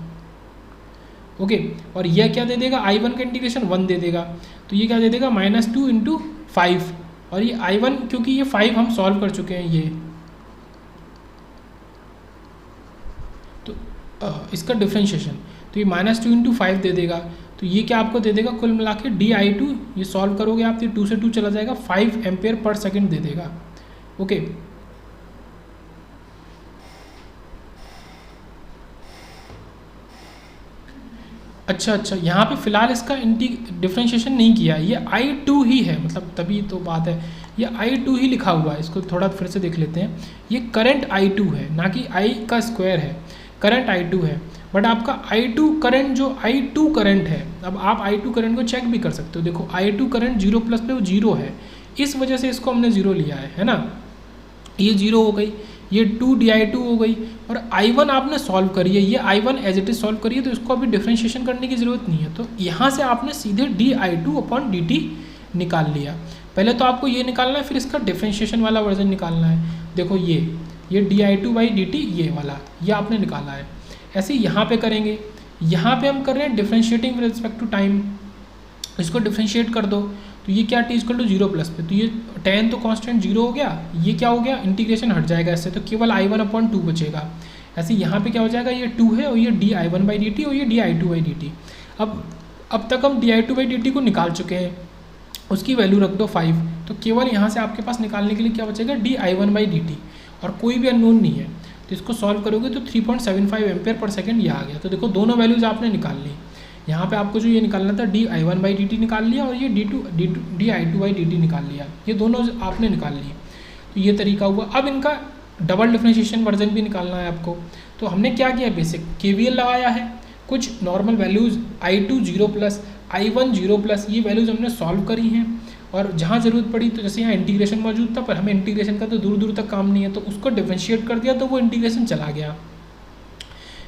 ओके। और यह क्या दे देगा I1 का इंटीग्रेशन 1 दे देगा, तो ये क्या दे देगा -2 × 5, और ये I1 क्योंकि ये 5 हम सॉल्व कर चुके हैं, ये तो इसका डिफरेंशिएशन, तो ये -2 × 5 दे देगा, तो ये क्या आपको दे देगा कुल मिला के di2, ये सॉल्व करोगे आप तो 2 से 2 चला जाएगा, 5 एम्पेयर पर सेकेंड दे देगा, ओके। अच्छा, यहाँ पे फिलहाल इसका डिफरेंशिएशन नहीं किया, ये I2 ही है, मतलब तभी तो बात है, ये I2 ही लिखा हुआ है। इसको थोड़ा फिर से देख लेते हैं, ये करंट I2 है, ना कि I का स्क्वायर है, करंट I2 है। बट आपका I2 करंट जो I2 करंट है, अब आप I2 करंट को चेक भी कर सकते हो, देखो I2 करंट 0+ पे वो 0 है, इस वजह से इसको हमने 0 लिया है ना, ये 0 हो गई, ये 2di2 हो गई, और I1 आपने सॉल्व करी है, ये I1 as it is solve करी है, तो इसको अभी डिफरेंशिएशन करने की ज़रूरत नहीं है। तो यहाँ से आपने सीधे di2/dt निकाल लिया। पहले तो आपको ये निकालना है, फिर इसका डिफरेंशिएशन वाला वर्जन निकालना है। देखो ये di2/dt ये वाला, ये आपने निकाला है। ऐसे ही यहाँ पे करेंगे, यहाँ पे हम कर रहे हैं differentiating with respect to time, इसको डिफरेंशिएट कर दो, तो ये क्या t = 0+ पे, तो ये tan तो कांस्टेंट 0 हो गया, ये क्या हो गया इंटीग्रेशन हट जाएगा इससे, तो केवल I1/2 बचेगा। ऐसे यहाँ पे क्या हो जाएगा, ये 2 है और ये di1/dt और ये di2/dt। अब तक हम di2/dt को निकाल चुके हैं, उसकी वैल्यू रख दो 5, तो केवल यहाँ से आपके पास निकालने के लिए क्या बचेगा di1/dt, और कोई भी अननोन नहीं है, तो इसको सॉल्व करोगे तो 3.75 एम्पेयर पर सेकेंड ये आ गया। तो देखो दोनों वैल्यूज़ आपने निकाल ली। यहाँ पे आपको जो ये निकालना था di1/dt निकाल लिया, और ये di2/dt निकाल लिया, ये दोनों आपने निकाल लिए। तो ये तरीका हुआ। अब इनका डबल डिफरेंशिएशन वर्जन भी निकालना है आपको। तो हमने क्या किया, बेसिक KVL लगाया है, कुछ नॉर्मल वैल्यूज़ I2 0+, I1 0+, ये वैल्यूज़ हमने सॉल्व करी हैं, और जहाँ ज़रूरत पड़ी तो जैसे यहाँ इंटीग्रेशन मौजूद था, पर हमें इंटीग्रेशन का तो दूर दूर तक काम नहीं है, तो उसको डिफरेंशिएट कर दिया, तो वो इंटीग्रेशन चला गया।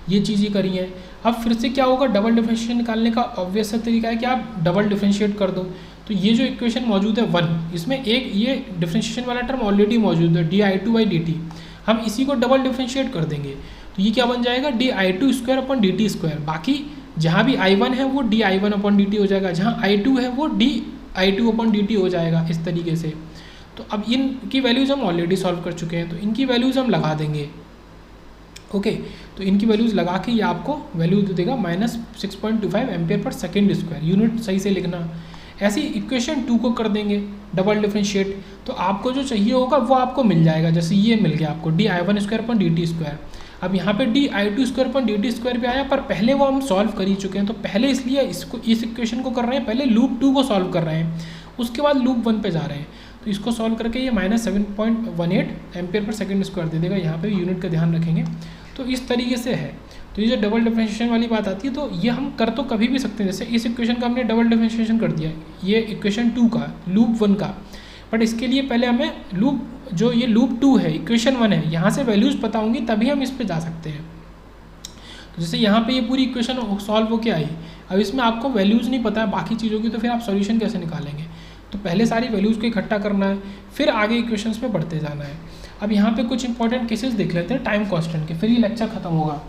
ये चीज़ें करी हैं। अब फिर से क्या होगा, डबल डिफरेंशिएशन निकालने का ऑब्वियस सा तरीका है कि आप डबल डिफरेंशिएट कर दो। तो ये जो इक्वेशन मौजूद है 1, इसमें एक ये डिफरेंशिएशन वाला टर्म ऑलरेडी मौजूद है di2/dt, हम इसी को डबल डिफरेंशिएट कर देंगे, तो ये क्या बन जाएगा di2/dt²। बाकी जहाँ भी I1 है वो di1/dt हो जाएगा, जहाँ I2 है वो di2/dt हो जाएगा, इस तरीके से। तो अब इनकी वैल्यूज़ हम ऑलरेडी सॉल्व कर चुके हैं, तो इनकी वैल्यूज़ हम लगा देंगे, ओके। तो इनकी वैल्यूज़ लगा के ये आपको वैल्यू दे देगा -6.25 ampere per second square, unit सही से लिखना। ऐसे ही इक्वेशन 2 को कर देंगे डबल डिफरेंशिएट, तो आपको जो चाहिए होगा वो आपको मिल जाएगा। जैसे ये मिल गया आपको di1²/dt²। अब यहाँ पे di2²/dt² भी आया, पर पहले वो हम सॉल्व कर ही चुके हैं, तो पहले इसलिए इसको इस इक्वेशन को कर रहे हैं, पहले लूप 2 को सॉल्व कर रहे हैं, उसके बाद लूप 1 पे जा रहे हैं। तो इसको सॉल्व करके ये -7.18 एम्पेयर पर सेकेंड स्क्वायर दे देगा। यहाँ पे यूनिट का ध्यान रखेंगे। तो इस तरीके से है। तो ये जो डबल डिफरेंशिएशन वाली बात आती है, तो ये हम कर तो कभी भी सकते हैं। जैसे इस इक्वेशन का हमने डबल डिफरेंशिएशन कर दिया, ये इक्वेशन 2 का, लूप 1 का, बट इसके लिए पहले हमें ये लूप 2 है, इक्वेशन 1 है, यहाँ से वैल्यूज़ पता होंगी तभी हम इस पर जा सकते हैं। तो जैसे यहाँ पे ये पूरी इक्वेशन सॉल्व होके आई, अब इसमें आपको वैल्यूज़ नहीं पता है बाकी चीज़ों की, तो फिर आप सॉल्यूशन कैसे निकालेंगे। तो पहले सारी वैल्यूज़ को इकट्ठा करना है, फिर आगे इक्वेशंस पे बढ़ते जाना है। अब यहाँ पे कुछ इंपॉर्टेंट केसेस देख लेते हैं टाइम कांस्टेंट के, फिर ये लेक्चर खत्म होगा।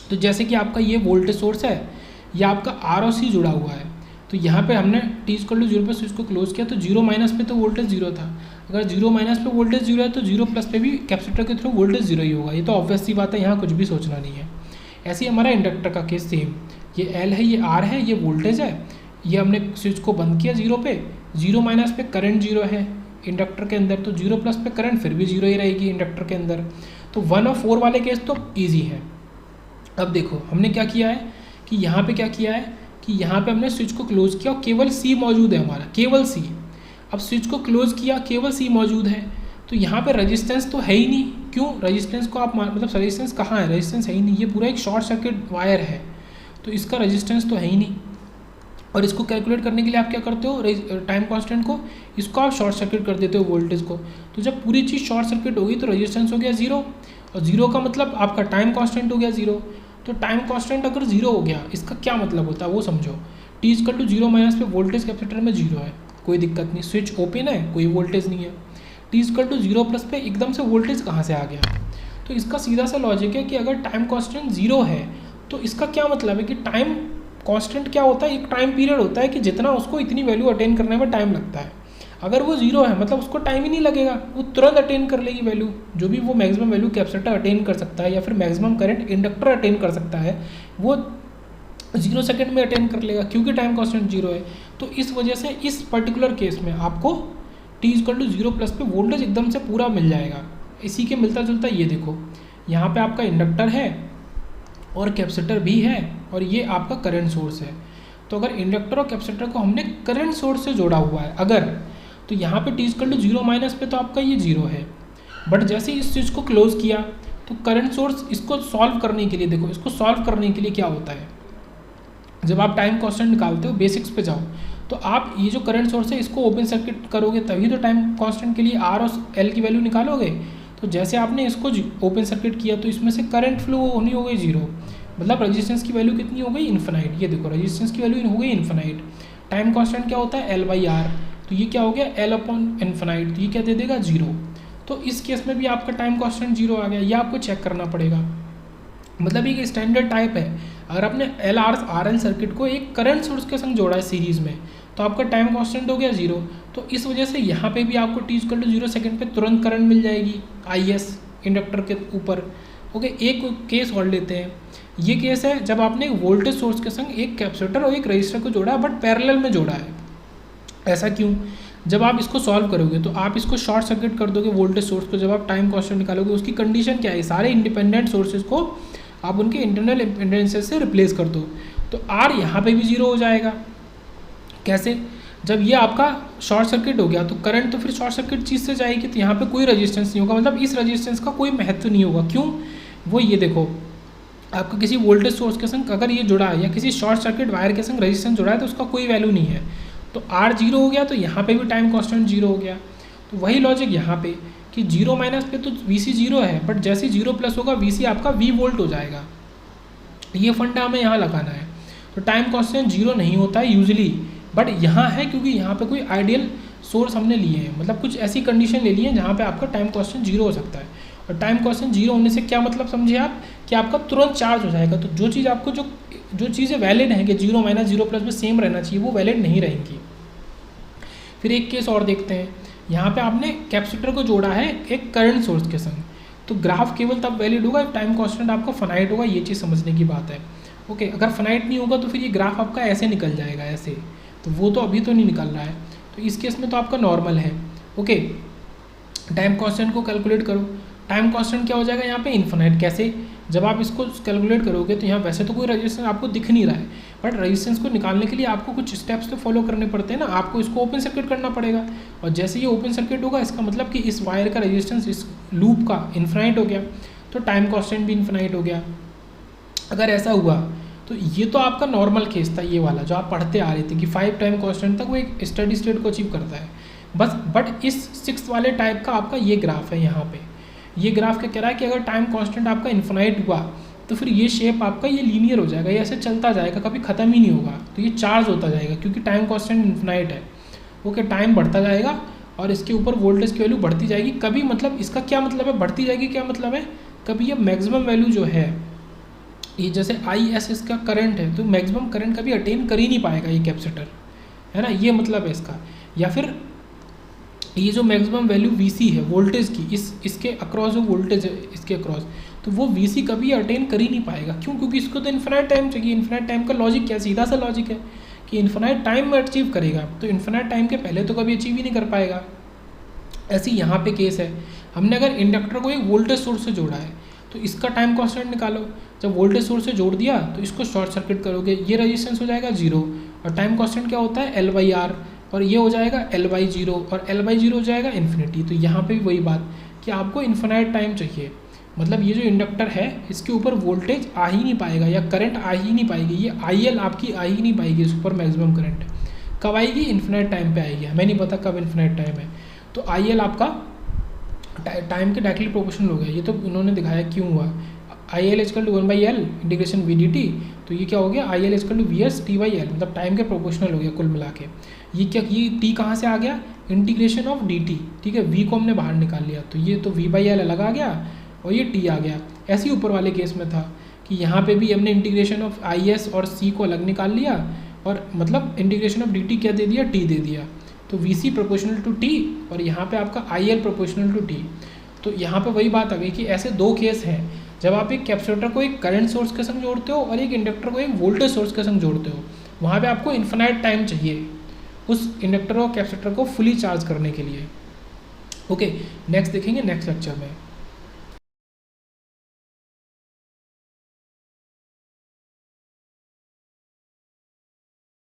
तो जैसे कि आपका ये वोल्टेज सोर्स है, ये आपका ROC जुड़ा हुआ है, तो यहाँ पे हमने t = 0 पर स्विच को क्लोज किया, तो 0- पे तो वोल्टेज 0 था। अगर 0- पे वोल्टेज 0 है तो 0+ पे भी कैपेसिटर के थ्रू वोल्टेज 0 ही होगा। ये तो ऑब्वियस सी बात है, यहाँ कुछ भी सोचना नहीं है। ऐसे ही हमारा इंडक्टर का केस सेम, ये L है, ये R है, ये वोल्टेज है, ये हमने स्विच को बंद किया 0 पे, 0 माइनस पे करंट 0 है इंडक्टर के अंदर, तो 0 प्लस पे करंट फिर भी 0 ही रहेगी इंडक्टर के अंदर। तो 1 और 4 वाले केस तो ईजी है। अब देखो हमने क्या किया है कि यहाँ पे क्या किया है कि यहाँ पे हमने स्विच को क्लोज किया और केवल C मौजूद है हमारा, केवल C। अब स्विच को क्लोज किया, केवल C मौजूद है, तो यहाँ पे रेजिस्टेंस तो है ही नहीं। क्यों? रेजिस्टेंस को आप मतलब रेजिस्टेंस कहाँ है? रेजिस्टेंस है ही नहीं, ये पूरा एक शॉर्ट सर्किट वायर है, तो इसका रेजिस्टेंस तो है ही नहीं। और इसको कैलकुलेट करने के लिए आप क्या करते हो, टाइम कांस्टेंट को, इसको आप शॉर्ट सर्किट कर देते हो वोल्टेज को। तो जब पूरी चीज़ शॉर्ट सर्किट होगी तो रेजिस्टेंस हो गया 0, और 0 का मतलब आपका टाइम कांस्टेंट हो गया 0। तो टाइम कांस्टेंट अगर 0 हो गया, इसका क्या मतलब होता है वो समझो। T = 0 माइनस पे वोल्टेज कैपेसिटर में 0 है, कोई दिक्कत नहीं, स्विच ओपन है, कोई वोल्टेज नहीं है। T = 0 प्लस पे एकदम से वोल्टेज कहाँ से आ गया? तो इसका सीधा सा लॉजिक है कि अगर टाइम कांस्टेंट 0 है तो इसका क्या मतलब है कि टाइम कांस्टेंट क्या होता है, एक टाइम पीरियड होता है कि जितना उसको इतनी वैल्यू अटेन करने में टाइम लगता है। अगर वो 0 है मतलब उसको टाइम ही नहीं लगेगा, वो तुरंत अटेन कर लेगी वैल्यू, जो भी वो मैक्सिमम वैल्यू कैपेसिटर अटेन कर सकता है या फिर मैक्सिमम करंट इंडक्टर अटेन कर सकता है, वो 0 सेकेंड में अटेन कर लेगा, क्योंकि टाइम कांस्टेंट 0 है। तो इस वजह से इस पर्टिकुलर केस में आपको T = 0 प्लस पे वोल्टेज एकदम से पूरा मिल जाएगा। इसी के मिलता जुलता ये देखो, यहाँ पे आपका इंडक्टर है और कैपेसिटर भी है, और ये आपका करंट सोर्स है। तो अगर इंडक्टर और कैपेसिटर को हमने करंट सोर्स से जोड़ा हुआ है अगर, तो यहाँ पे T = 0 माइनस पे तो आपका ये 0 है। बट जैसे इस स्विच को क्लोज किया तो करंट सोर्स, इसको सॉल्व करने के लिए देखो, इसको सॉल्व करने के लिए क्या होता है, जब आप टाइम कांस्टेंट निकालते हो बेसिक्स पे जाओ, तो आप ये जो करंट सोर्स है इसको ओपन सर्किट करोगे तभी तो टाइम कांस्टेंट के लिए R और L की वैल्यू निकालोगे। तो जैसे आपने इसको ओपन सर्किट किया तो इसमें से करंट फ्लो होनी हो गई 0, मतलब रेजिस्टेंस की वैल्यू कितनी हो गई, इन्फिनाइट। ये देखो रेजिस्टेंस की वैल्यू हो गई इन्फिनाइट। टाइम कांस्टेंट क्या होता है, L/R, तो ये क्या हो गया L/इन्फिनाइट, तो ये क्या दे देगा 0। तो इस केस में भी आपका टाइम कांस्टेंट 0 आ गया, ये आपको चेक करना पड़ेगा। मतलब एक स्टैंडर्ड टाइप है, अगर आपने LR/RL सर्किट को एक करंट सोर्स के संग जोड़ा है सीरीज़ में तो आपका टाइम कांस्टेंट हो गया 0। तो इस वजह से यहाँ पे भी आपको T = 0 सेकेंड पे तुरंत करंट मिल जाएगी IS इंडक्टर के ऊपर। ओके, एक केस और लेते हैं। ये केस है जब आपने एक वोल्टेज सोर्स के संग एक कैपेसिटर और एक रजिस्टर को जोड़ा है, बट पैरेलल में जोड़ा है। ऐसा क्यों? जब आप इसको सॉल्व करोगे तो आप इसको शॉर्ट सर्किट कर दोगे वोल्टेज सोर्स को, जब आप टाइम कांस्टेंट निकालोगे उसकी कंडीशन क्या है, सारे इंडिपेंडेंट सोर्सेज को आप उनके इंटरनल इम्पीडेंसेस से रिप्लेस कर दो, तो R यहाँ पे भी 0 हो जाएगा। कैसे? जब ये आपका शॉर्ट सर्किट हो गया तो करंट तो फिर शॉर्ट सर्किट चीज़ से जाएगी, तो यहाँ पे कोई रेजिस्टेंस नहीं होगा, मतलब इस रेजिस्टेंस का कोई महत्व नहीं होगा। क्यों? वो ये देखो, आपका किसी वोल्टेज सोर्स के संग अगर ये जुड़ा है या किसी शॉर्ट सर्किट वायर के संग रेजिस्टेंस जुड़ा है तो उसका कोई वैल्यू नहीं है। तो R 0 हो गया तो यहाँ पे भी टाइम कांस्टेंट 0 हो गया। तो वही लॉजिक यहाँ पे कि 0 माइनस पे तो VC 0 है, बट जैसे 0 प्लस होगा VC आपका V वोल्ट हो जाएगा। ये फंडा हमें यहाँ लगाना है। तो टाइम कांस्टेंट 0 नहीं होता है यूजुअली, बट यहाँ है क्योंकि यहाँ पे कोई आइडियल सोर्स हमने लिए हैं, मतलब कुछ ऐसी कंडीशन ले ली है जहाँ पे आपका टाइम कांस्टेंट 0 हो सकता है। और टाइम कांस्टेंट 0 होने से क्या मतलब समझे आप, कि आपका तुरंत चार्ज हो जाएगा। तो जो चीज़ आपको जो चीज़ें वैलिड हैं कि 0 माइनस 0 प्लस में सेम रहना चाहिए, वो वैलिड नहीं रहेंगी। फिर एक केस और देखते हैं। यहाँ पे आपने कैपेसिटर को जोड़ा है एक करंट सोर्स के संग, तो ग्राफ केवल तब वैलिड होगा टाइम कांस्टेंट आपका फाइनाइट होगा, ये चीज़ समझने की बात है। ओके, अगर फाइनाइट नहीं होगा तो फिर ये ग्राफ आपका ऐसे निकल जाएगा, ऐसे, तो वो तो अभी तो नहीं निकल रहा है। तो इस केस में तो आपका नॉर्मल है। ओके, टाइम कांस्टेंट को कैलकुलेट करो। टाइम कांस्टेंट क्या हो जाएगा यहाँ पे, इन्फिनाइट। कैसे? जब आप इसको कैलकुलेट करोगे तो यहाँ वैसे तो कोई रेजिस्टेंस आपको दिख नहीं रहा है, बट रेजिस्टेंस को निकालने के लिए आपको कुछ स्टेप्स तो फॉलो करने पड़ते हैं ना। आपको इसको ओपन सर्किट करना पड़ेगा, और जैसे ये ओपन सर्किट होगा इसका मतलब कि इस वायर का रेजिस्टेंस इस लूप का इन्फिनाइट हो गया, तो टाइम कांस्टेंट भी इन्फिनाइट हो गया। अगर ऐसा हुआ तो ये तो आपका नॉर्मल केस था, ये वाला जो आप पढ़ते आ रहे थे कि 5 टाइम कांस्टेंट तक वो एक स्टडी स्टेट को अचीव करता है बस। बट इस 6th वाले टाइप का आपका ये ग्राफ है। यहाँ पे ये ग्राफ क्या कह रहा है कि अगर टाइम कांस्टेंट आपका इन्फिनाइट हुआ तो फिर ये शेप आपका ये लीनियर हो जाएगा, ये ऐसे चलता जाएगा, कभी ख़त्म ही नहीं होगा। तो ये चार्ज होता जाएगा क्योंकि टाइम कांस्टेंट इन्फिनाइट है। ओके, टाइम बढ़ता जाएगा और इसके ऊपर वोल्टेज की वैल्यू बढ़ती जाएगी। कभी मतलब इसका क्या मतलब है, बढ़ती जाएगी क्या मतलब है, कभी ये मैक्सिमम वैल्यू जो है, ये जैसे IS इसका करंट है, तो मैक्सिमम करंट कभी अटेन कर ही नहीं पाएगा ये कैपेसिटर, है ना, ये मतलब है इसका। या फिर ये जो मैक्सिमम वैल्यू VC है वोल्टेज की, इसके अक्रॉस जो वोल्टेज है इसके अक्रॉस, तो वो VC कभी अटेन कर ही नहीं पाएगा। क्यों? क्योंकि इसको तो इन्फिनाइट टाइम चाहिए। इन्फिनाइट टाइम का लॉजिक क्या, सीधा सा लॉजिक है कि इन्फिनाइट टाइम में अचीव करेगा, तो इन्फिनाइट टाइम के पहले तो कभी अचीव ही नहीं कर पाएगा। ऐसे यहाँ पे केस है, हमने अगर इंडक्टर को एक वोल्टेज सोर्स से जोड़ा है तो इसका टाइम कांस्टेंट निकालो। जब वोल्टेज सोर्स से जोड़ दिया तो इसको शॉर्ट सर्किट करोगे, ये रेजिस्टेंस हो जाएगा 0 और टाइम कांस्टेंट क्या होता है L/R, और ये हो जाएगा L/0 और L/0 हो जाएगा इन्फिनिटी। तो यहाँ पे भी वही बात कि आपको इन्फिनाइट टाइम चाहिए, मतलब ये जो इंडक्टर है इसके ऊपर वोल्टेज आ ही नहीं पाएगा या करंट आ ही नहीं पाएगी, ये IL आपकी आ ही नहीं पाएगी सुपर मैक्सिमम करंट। कब आएगी? इन्फिनाइट टाइम पे आएगी, हमें नहीं पता कब इन्फिनाइट टाइम है। तो IL आपका टाइम के डायरेक्टली प्रोपोर्शनल हो गया, ये तो इन्होंने दिखाया क्यों हुआ। IL = 1/L इंटीग्रेशन VDT, तो ये क्या हो गया IL = VS/T/L, मतलब टाइम के प्रोपोर्शनल हो गया कुल मिला के। ये क्या, ये T कहाँ से आ गया? इंटीग्रेशन ऑफ DT, ठीक है, V को हमने बाहर निकाल लिया तो ये तो V/L अलग आ गया और ये T आ गया। ऐसे ही ऊपर वाले केस में था कि यहाँ पे भी हमने इंटीग्रेशन ऑफ IS और C को अलग निकाल लिया और मतलब इंटीग्रेशन ऑफ DT क्या दे दिया? T दे दिया। तो VC प्रोपोर्शनल टू T और यहाँ पे आपका IL प्रोपोर्शनल टू T। तो यहाँ पे वही बात आ गई कि ऐसे दो केस हैं, जब आप एक कैपेसिटर को एक करंट सोर्स के संग जोड़ते हो और एक इंडक्टर को एक वोल्टेज सोर्स के संग जोड़ते हो, वहाँ पे आपको इन्फिनाइट टाइम चाहिए उस इंडक्टर और कैपेसिटर को फुली चार्ज करने के लिए। ओके, नेक्स्ट देखेंगे नेक्स्ट लेक्चर में।